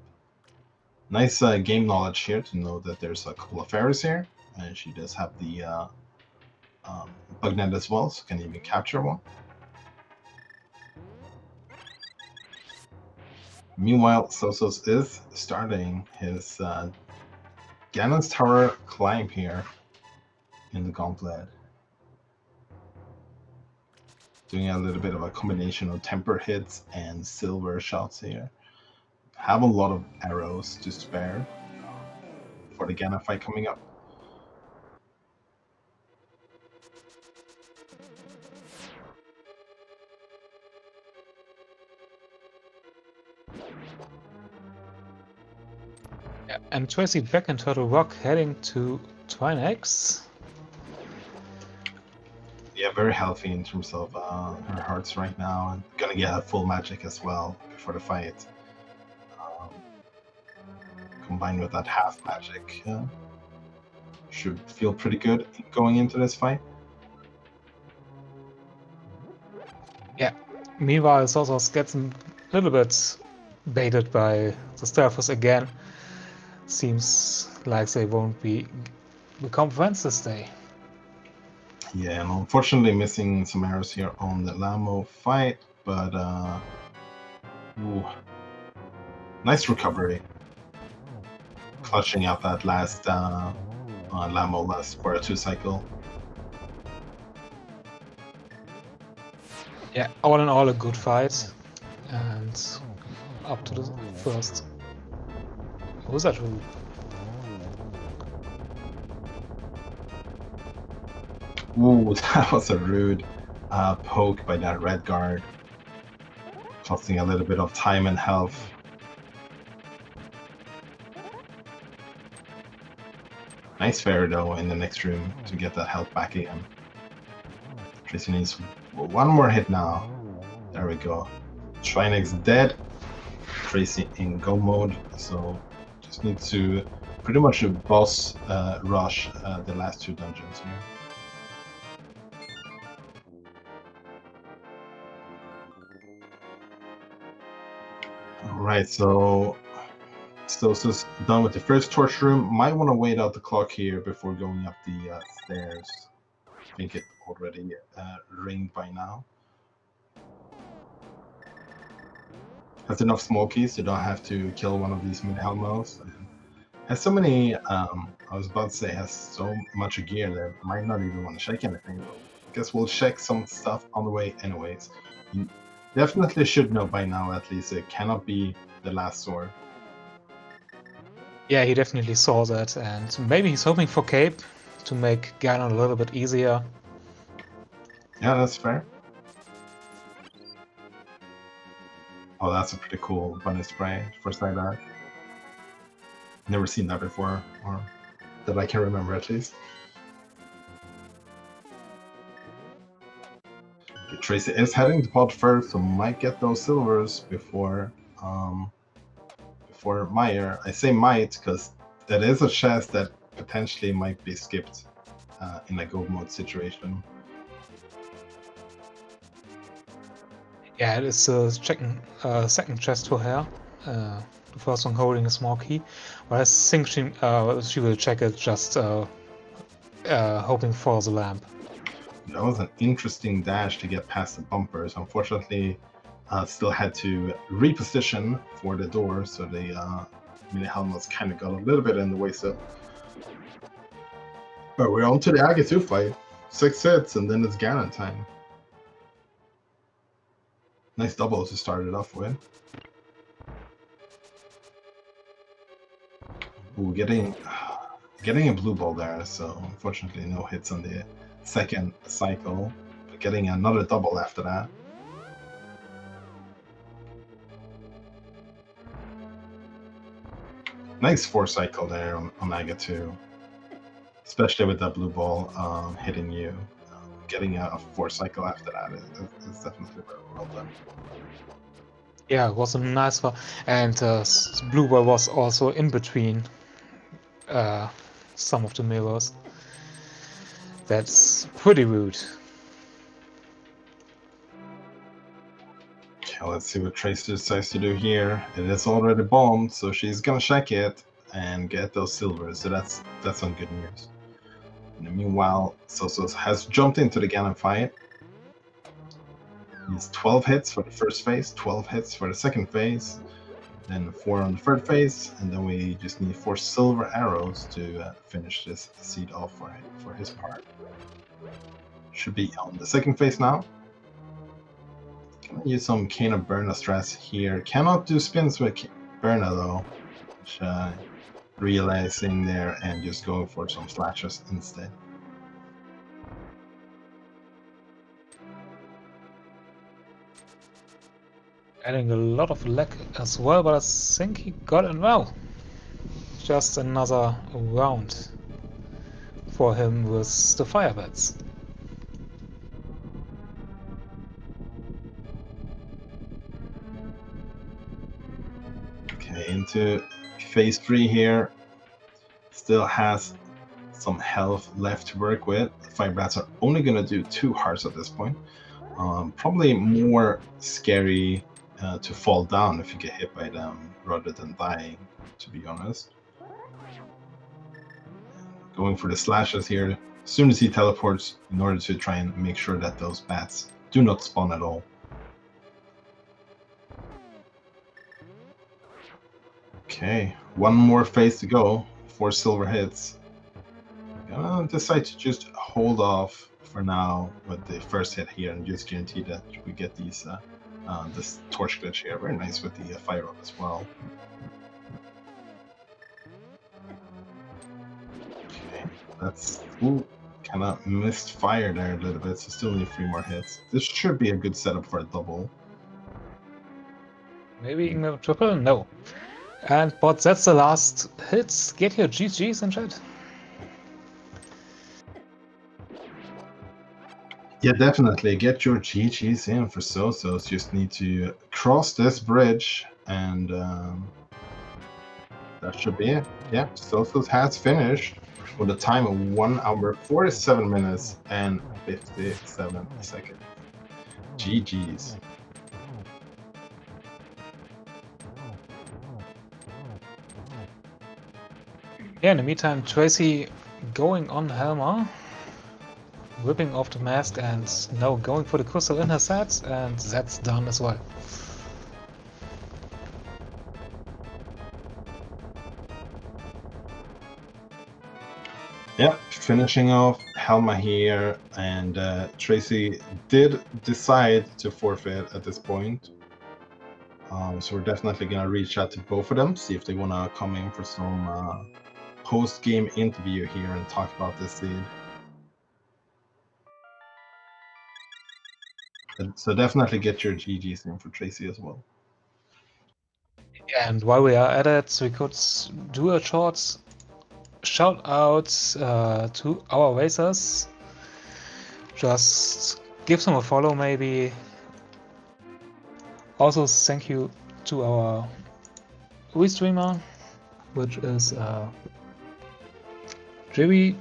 Nice game knowledge here to know that there's a couple of fairies here, and she does have the bug net as well, so can even capture one. Meanwhile, sozsozsoz is starting his Ganon's Tower climb here in the gauntlet. Doing a little bit of a combination of temper hits and silver shots here. Have a lot of arrows to spare for the Ganon fight coming up.
Yeah, and Tracie back in Turtle Rock heading to Twinex.
Yeah, very healthy in terms of her hearts right now, and gonna get a full magic as well before the fight. Combined with that half magic, should feel pretty good going into this fight.
Yeah, meanwhile, sozsozsoz gets a little bit baited by the Stealthers again. Seems like they won't become friends this day.
Yeah, and unfortunately missing some arrows here on the Lamo fight, but ooh, nice recovery. Clutching out that last Lamo last for a 2 cycle.
Yeah, all in all a good fight. And up to the first. Who's that?
Ooh, that was a rude poke by that red guard, costing a little bit of time and health. Nice fair though in the next room to get that health back again. Tracie needs one more hit now. There we go. Shrineg's dead. Tracie in go mode, so just need to pretty much boss rush the last two dungeons here. Alright, so sozsozsoz done with the first torch room. Might want to wait out the clock here before going up the stairs. I think it already ringed by now. Has enough smokies, you don't have to kill one of these mid-helmos. Has so many, I was about to say, has so much gear that I might not even want to check anything. But I guess we'll check some stuff on the way anyways. You definitely should know by now at least it cannot be the last sword.
Yeah, he definitely saw that, and maybe he's hoping for Cape to make Ganon a little bit easier.
Yeah, that's fair. Oh, that's a pretty cool bunny spray for side art. Never seen that before, or that I can remember at least. Okay, Tracie is heading to pod first, so might get those silvers before Meyer. I say might because that is a chest that potentially might be skipped in a go mode situation.
Yeah, it is the second chest for her. The first one holding a small key, but I think she will check it just hoping for the lamp.
That was an interesting dash to get past the bumpers. Unfortunately, still had to reposition for the door, so the mini helmets kind of got a little bit in the way. So, but we're on to the Agatu fight. 6 hits, and then it's Ganon time. Nice double to start it off with. Ooh, getting a blue ball there, so unfortunately no hits on the second cycle, but getting another double after that. Nice 4 cycle there on Agatu, especially with that blue ball hitting you. Getting a 4 cycle after that is definitely very well done.
Yeah, it was a nice one, and blue ball was also in between some of the mirrors. That's pretty rude.
Okay, let's see what Tracie decides to do here. It is already bombed, so she's gonna check it and get those silvers. So that's some good news. And meanwhile, sozsozsoz has jumped into the Ganon fight. He's 12 hits for the first phase, 12 hits for the second phase, then 4 on the third phase, and then we just need 4 silver arrows to finish this seed off for his part. Should be on the second phase now. Gonna use some Cane of Burna stress here. Cannot do spins with Burna though, which realizing there and just going for some slashes instead.
Adding a lot of lag as well, but I think he got it well. Just another round for him with the fire bats.
Okay, into phase 3 here. Still has some health left to work with. The fire bats are only going to do 2 hearts at this point. Probably more scary to fall down if you get hit by them rather than dying, to be honest. Going for the slashes here as soon as he teleports in order to try and make sure that those bats do not spawn at all. Okay, one more phase to go. 4 silver hits. Gonna decide to just hold off for now with the first hit here and just guarantee that we get these this torch glitch here. Very nice with the fire up as well. Okay, that's Kind of missed fire there a little bit, so still need 3 more hits. This should be a good setup for a double.
Maybe even a triple? No. But that's the last hits. Get your GGs in chat.
Yeah, definitely. Get your GGs in for sozsozsoz. Just need to cross this bridge, and that should be it. Yeah, sozsozsoz has finished with a time of 1 hour, 47 minutes, and 57 seconds. GGs.
Yeah, in the meantime, Tracie going on Helma, ripping off the mask, and now going for the crystal in her set, and that's done as well.
Yeah, finishing off Helma here, and Tracie did decide to forfeit at this point. So we're definitely gonna reach out to both of them, see if they wanna come in for some post-game interview here and talk about this seed. So definitely get your GGs in for Tracie as well.
And while we are at it, we could do a short shout out to our racers. Just give them a follow, maybe. Also, thank you to our Restreamer, which is Jere.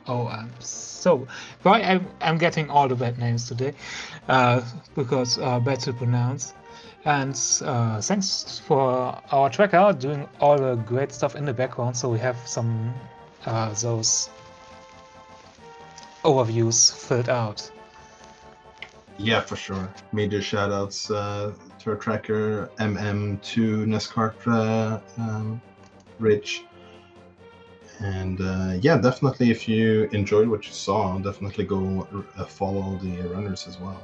Oh, I'm so right. I'm getting all the bad names today, because bad to pronounce. And thanks for our tracker doing all the great stuff in the background. So we have some those overviews filled out.
Yeah, for sure. Major shoutouts to our tracker, MM2 Nescart Rich. And yeah, definitely if you enjoyed what you saw, definitely go follow the runners as well.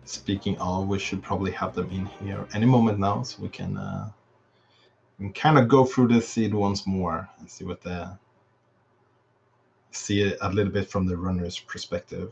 Speaking of, we should probably have them in here any moment now, so we can kind of go through this seed once more and see what see it a little bit from the runner's perspective.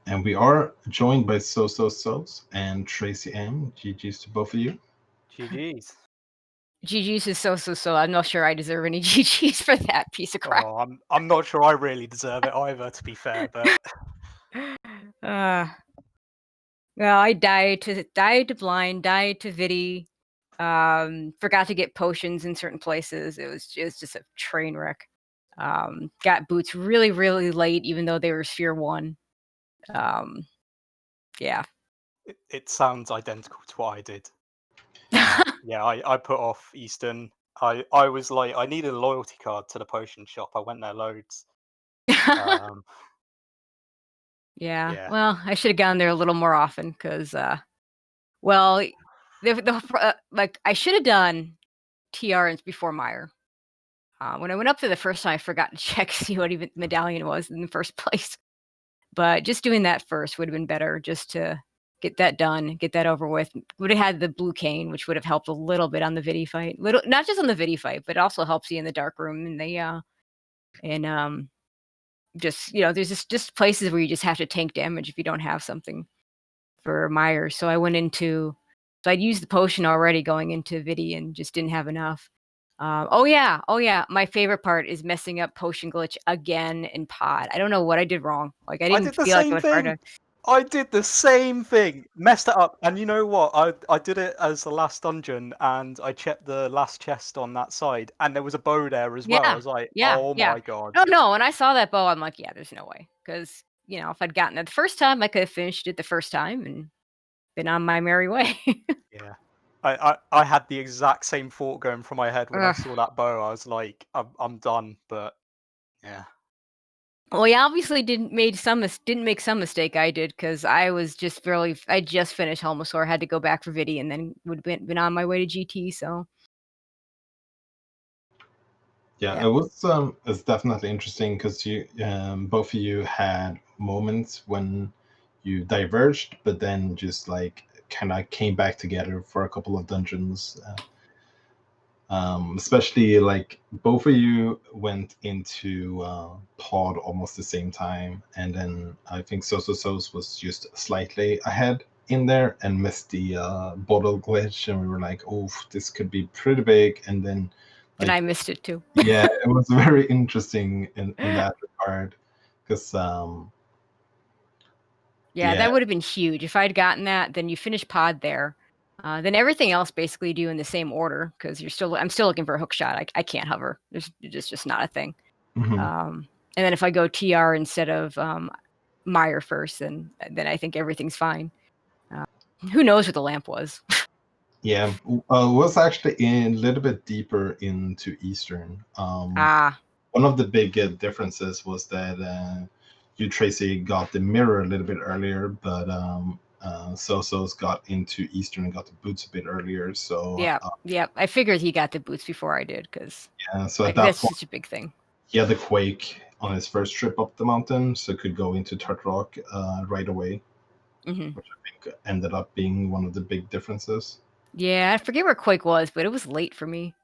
And we are joined by sozsozsoz and TracieM. GGs to both of you.
GGs.
GG's is so. I'm not sure I deserve any GG's for that piece of crap.
Oh, I'm not sure I really deserve it either, to be fair, but
well, I died to blind, died to Vidi, forgot to get potions in certain places. It was just a train wreck. Got boots really, really late, even though they were sphere 1. Yeah.
it sounds identical to what I did. Yeah, I put off Eastern. I was like, I needed a loyalty card to the potion shop. I went there loads.
Yeah. Well, I should have gone there a little more often because, well, like I should have done TRs before Meyer. When I went up there the first time, I forgot to check see what even medallion was in the first place. But just doing that first would have been better, just to get that done, get that over with. Would have had the blue cane, which would have helped a little bit on the Vidi fight. Not just on the Vidi fight, but it also helps you in the dark room and just there's just places where you just have to tank damage if you don't have something for Meyer. So I'd used the potion already going into Vidi and just didn't have enough. Oh yeah. My favorite part is messing up potion glitch again in pod. I don't know what I did wrong. Like I didn't feel like I was trying to.
I did the same thing, messed it up, and you know what? I did it as the last dungeon, and I checked the last chest on that side, and there was a bow there as well. I was like, oh my god.
No, when I saw that bow, I'm like, yeah, there's no way. Because, if I'd gotten it the first time, I could have finished it the first time and been on my merry way.
Yeah. I had the exact same thought going through my head when I saw that bow. I was like, I'm done, but Yeah.
Well, you obviously didn't make some mistake I did, because I was just I just finished Helmosaur, had to go back for Vidi, and then would have been on my way to GT. So
yeah. It was it's definitely interesting because you both of you had moments when you diverged, but then just like kind of came back together for a couple of dungeons. Especially like both of you went into pod almost the same time, and then I think sozsozsoz was just slightly ahead in there and missed the bottle glitch, and we were like, oh, this could be pretty big. And then
and I missed it too.
yeah, it was very interesting in that regard, because
yeah, that would have been huge if I'd gotten that. Then you finish pod there. Then everything else basically do in the same order, because I'm still looking for a hook shot. I can't hover. It's just not a thing. And then if I go TR instead of Meyer first, then I think everything's fine. Who knows what the lamp was?
yeah, it was actually a little bit deeper into Eastern. One of the big differences was that you, Tracie, got the mirror a little bit earlier, but sozsozsoz got into Eastern and got the boots a bit earlier. So
yeah, I figured he got the boots before I did, because
so at
that's such a big thing.
He had the Quake on his first trip up the mountain, so could go into Tartarok right away, which I think ended up being one of the big differences.
Yeah, I forget where Quake was, but it was late for me.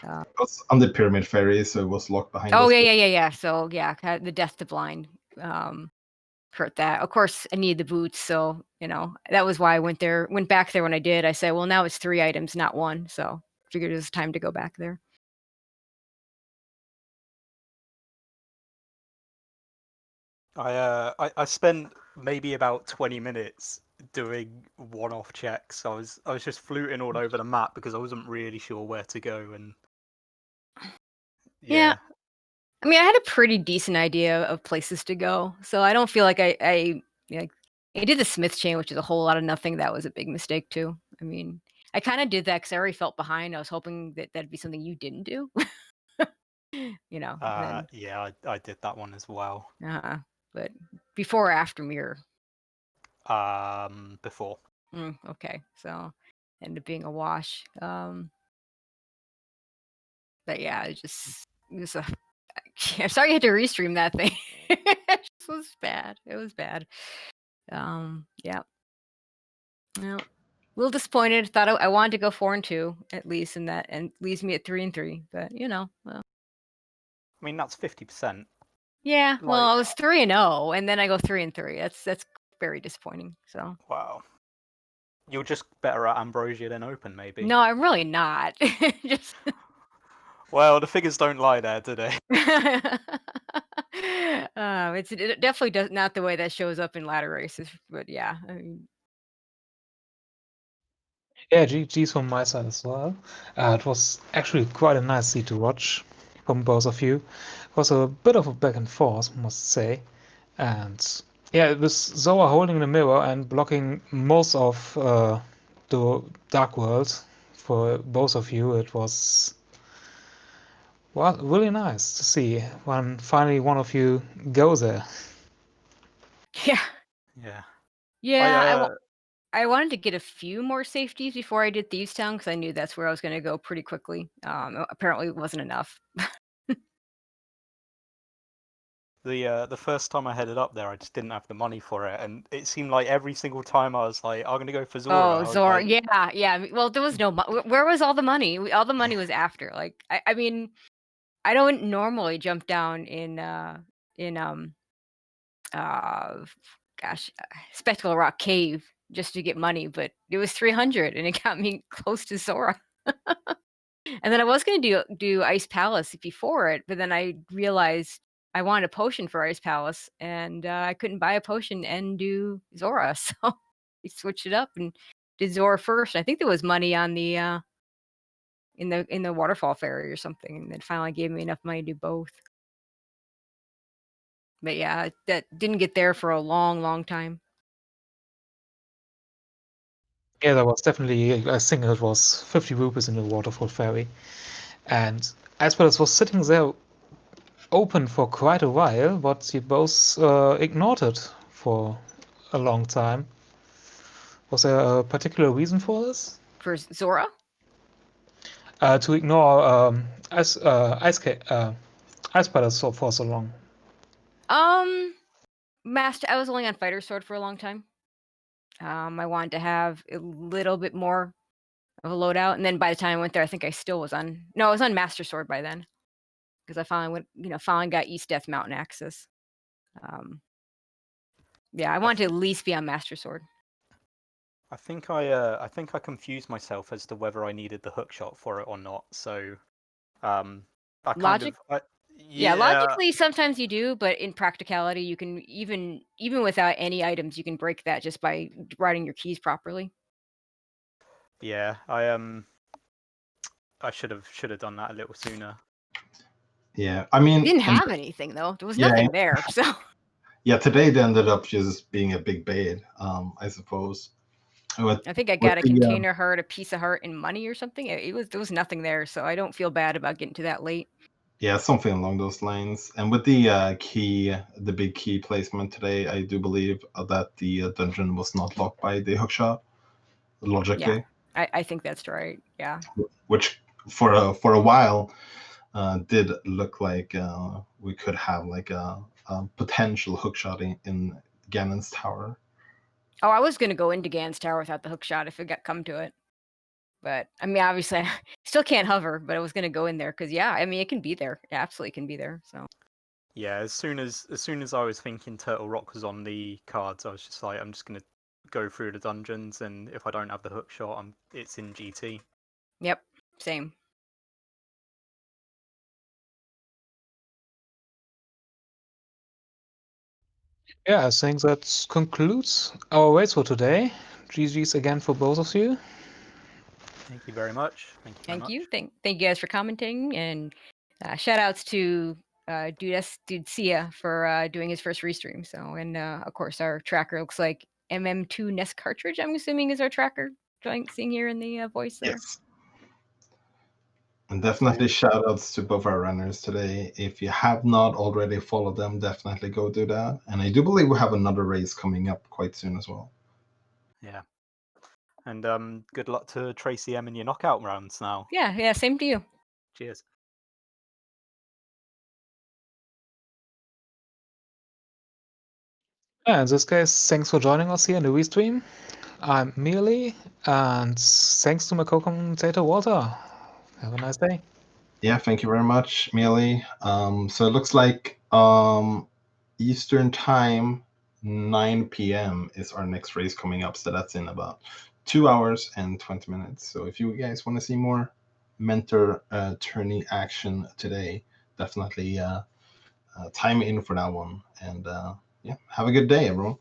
It was on the Pyramid Ferry, so it was locked behind us.
Oh, yeah. So, yeah, the Death to Blind hurt that. Of course, I needed the boots, so, that was why I went back there when I did. I said, well, now it's 3 items, not 1, so I figured it was time to go back there.
I spent maybe about 20 minutes doing one-off checks. I was just fluting all over the map because I wasn't really sure where to go, and
yeah. I mean, I had a pretty decent idea of places to go, so I don't feel like I did the Smith chain, which is a whole lot of nothing. That was a big mistake too. I mean, I kind of did that because I already felt behind. I was hoping that that'd be something you didn't do.
Yeah, I did that one as well.
But before or after mirror?
Before.
Okay, so ended up being a wash. But yeah, it was I'm sorry you had to restream that thing. It was bad. It was bad. Yeah. Well, a little disappointed. Thought I wanted to go 4-2 at least, and that leaves me at 3-3. But well.
I mean, that's 50%.
Yeah. Well, I was 3-0, and then I go 3-3. That's very disappointing. So.
Wow. You're just better at Ambrosia than Open, maybe.
No, I'm really not. Just.
Well, the figures don't lie there, do they?
It definitely not the way that shows up in ladder races, but yeah, I mean.
Yeah, GG's from my side as well. It was actually quite a nice seat to watch from both of you. It was a bit of a back and forth, I must say. And yeah, it was Zora holding the mirror and blocking most of the Dark World for both of you. It was really nice to see when finally one of you goes there.
Yeah.
Yeah.
Yeah, I wanted to get a few more safeties before I did Thieves Town, because I knew that's where I was going to go pretty quickly. Apparently it wasn't enough.
The first time I headed up there, I just didn't have the money for it, and it seemed like every single time I was like, "I'm gonna go for Zora."
Oh, Zora, yeah. Well, there was no where was all the money? All the money was after. Like, I mean, I don't normally jump down in Spectacle Rock Cave just to get money, but it was 300, and it got me close to Zora. And then I was going to do Ice Palace before it, but then I realized I wanted a potion for Ice Palace, and I couldn't buy a potion and do Zora, so we switched it up and did Zora first. I think there was money on the in the waterfall ferry or something, and it finally gave me enough money to do both. But yeah, that didn't get there for a long time.
Yeah, there was definitely, I think it was 50 rupees in the waterfall ferry. And as well as was sitting there open for quite a while, but you both ignored it for a long time. Was there a particular reason for this?
For Zora?
To ignore ice spiders for so long.
Master, I was only on Fighter Sword for a long time. I wanted to have a little bit more of a loadout, and then by the time I went there, I think I still was on. No, I was on Master Sword by then, because I finally went. Finally got East Death Mountain access. Yeah, I wanted to at least be on Master Sword.
I think I confused myself as to whether I needed the hookshot for it or not. So,
logically sometimes you do, but in practicality, you can even without any items, you can break that just by writing your keys properly.
Yeah, I should have done that a little sooner.
Yeah, I mean,
you didn't have anything though. There was nothing there, so.
Yeah, today they ended up just being a big bait, I suppose.
I think I got a container heart, a piece of heart, and money or something. There was nothing there, so I don't feel bad about getting to that late.
Yeah, something along those lines. And with the the big key placement today, I do believe that the dungeon was not locked by the hookshot, logically.
Yeah, I think that's right. Yeah.
Which for a while did look like we could have like a potential hookshot in Ganon's tower.
Oh, I was gonna go into Ganon's tower without the hookshot if it got come to it. But I mean, obviously, I still can't hover. But I was gonna go in there because I mean, it can be there. It absolutely can be there. So.
Yeah, as soon as I was thinking Turtle Rock was on the cards, I was just like, I'm just gonna go through the dungeons, and if I don't have the hookshot, it's in GT.
Yep, same.
Yeah, I think that concludes our race for today. GG's again for both of you.
Thank you very much.
Thank you. Thank you guys for commenting, and shout outs to Dudecia for doing his first restream. So, and of course, our tracker looks like MM2 Nest cartridge. I'm assuming is our tracker. Seeing here in the voice there.
Yes. And definitely shout outs to both our runners today. If you have not already followed them, definitely go do that. And I do believe we have another race coming up quite soon as well.
Yeah. And good luck to TracieM in your knockout rounds now.
Yeah, same to you.
Cheers.
Yeah, in this case, thanks for joining us here in the restream. I'm Mialee, and thanks to my co-commentator Walter. Have a nice day.
Yeah, thank you very much, Mialee. So it looks like Eastern time, 9 p.m. is our next race coming up. So that's in about 2 hours and 20 minutes. So if you guys want to see more mentor tourney action today, definitely time in for that one. And yeah, have a good day, everyone.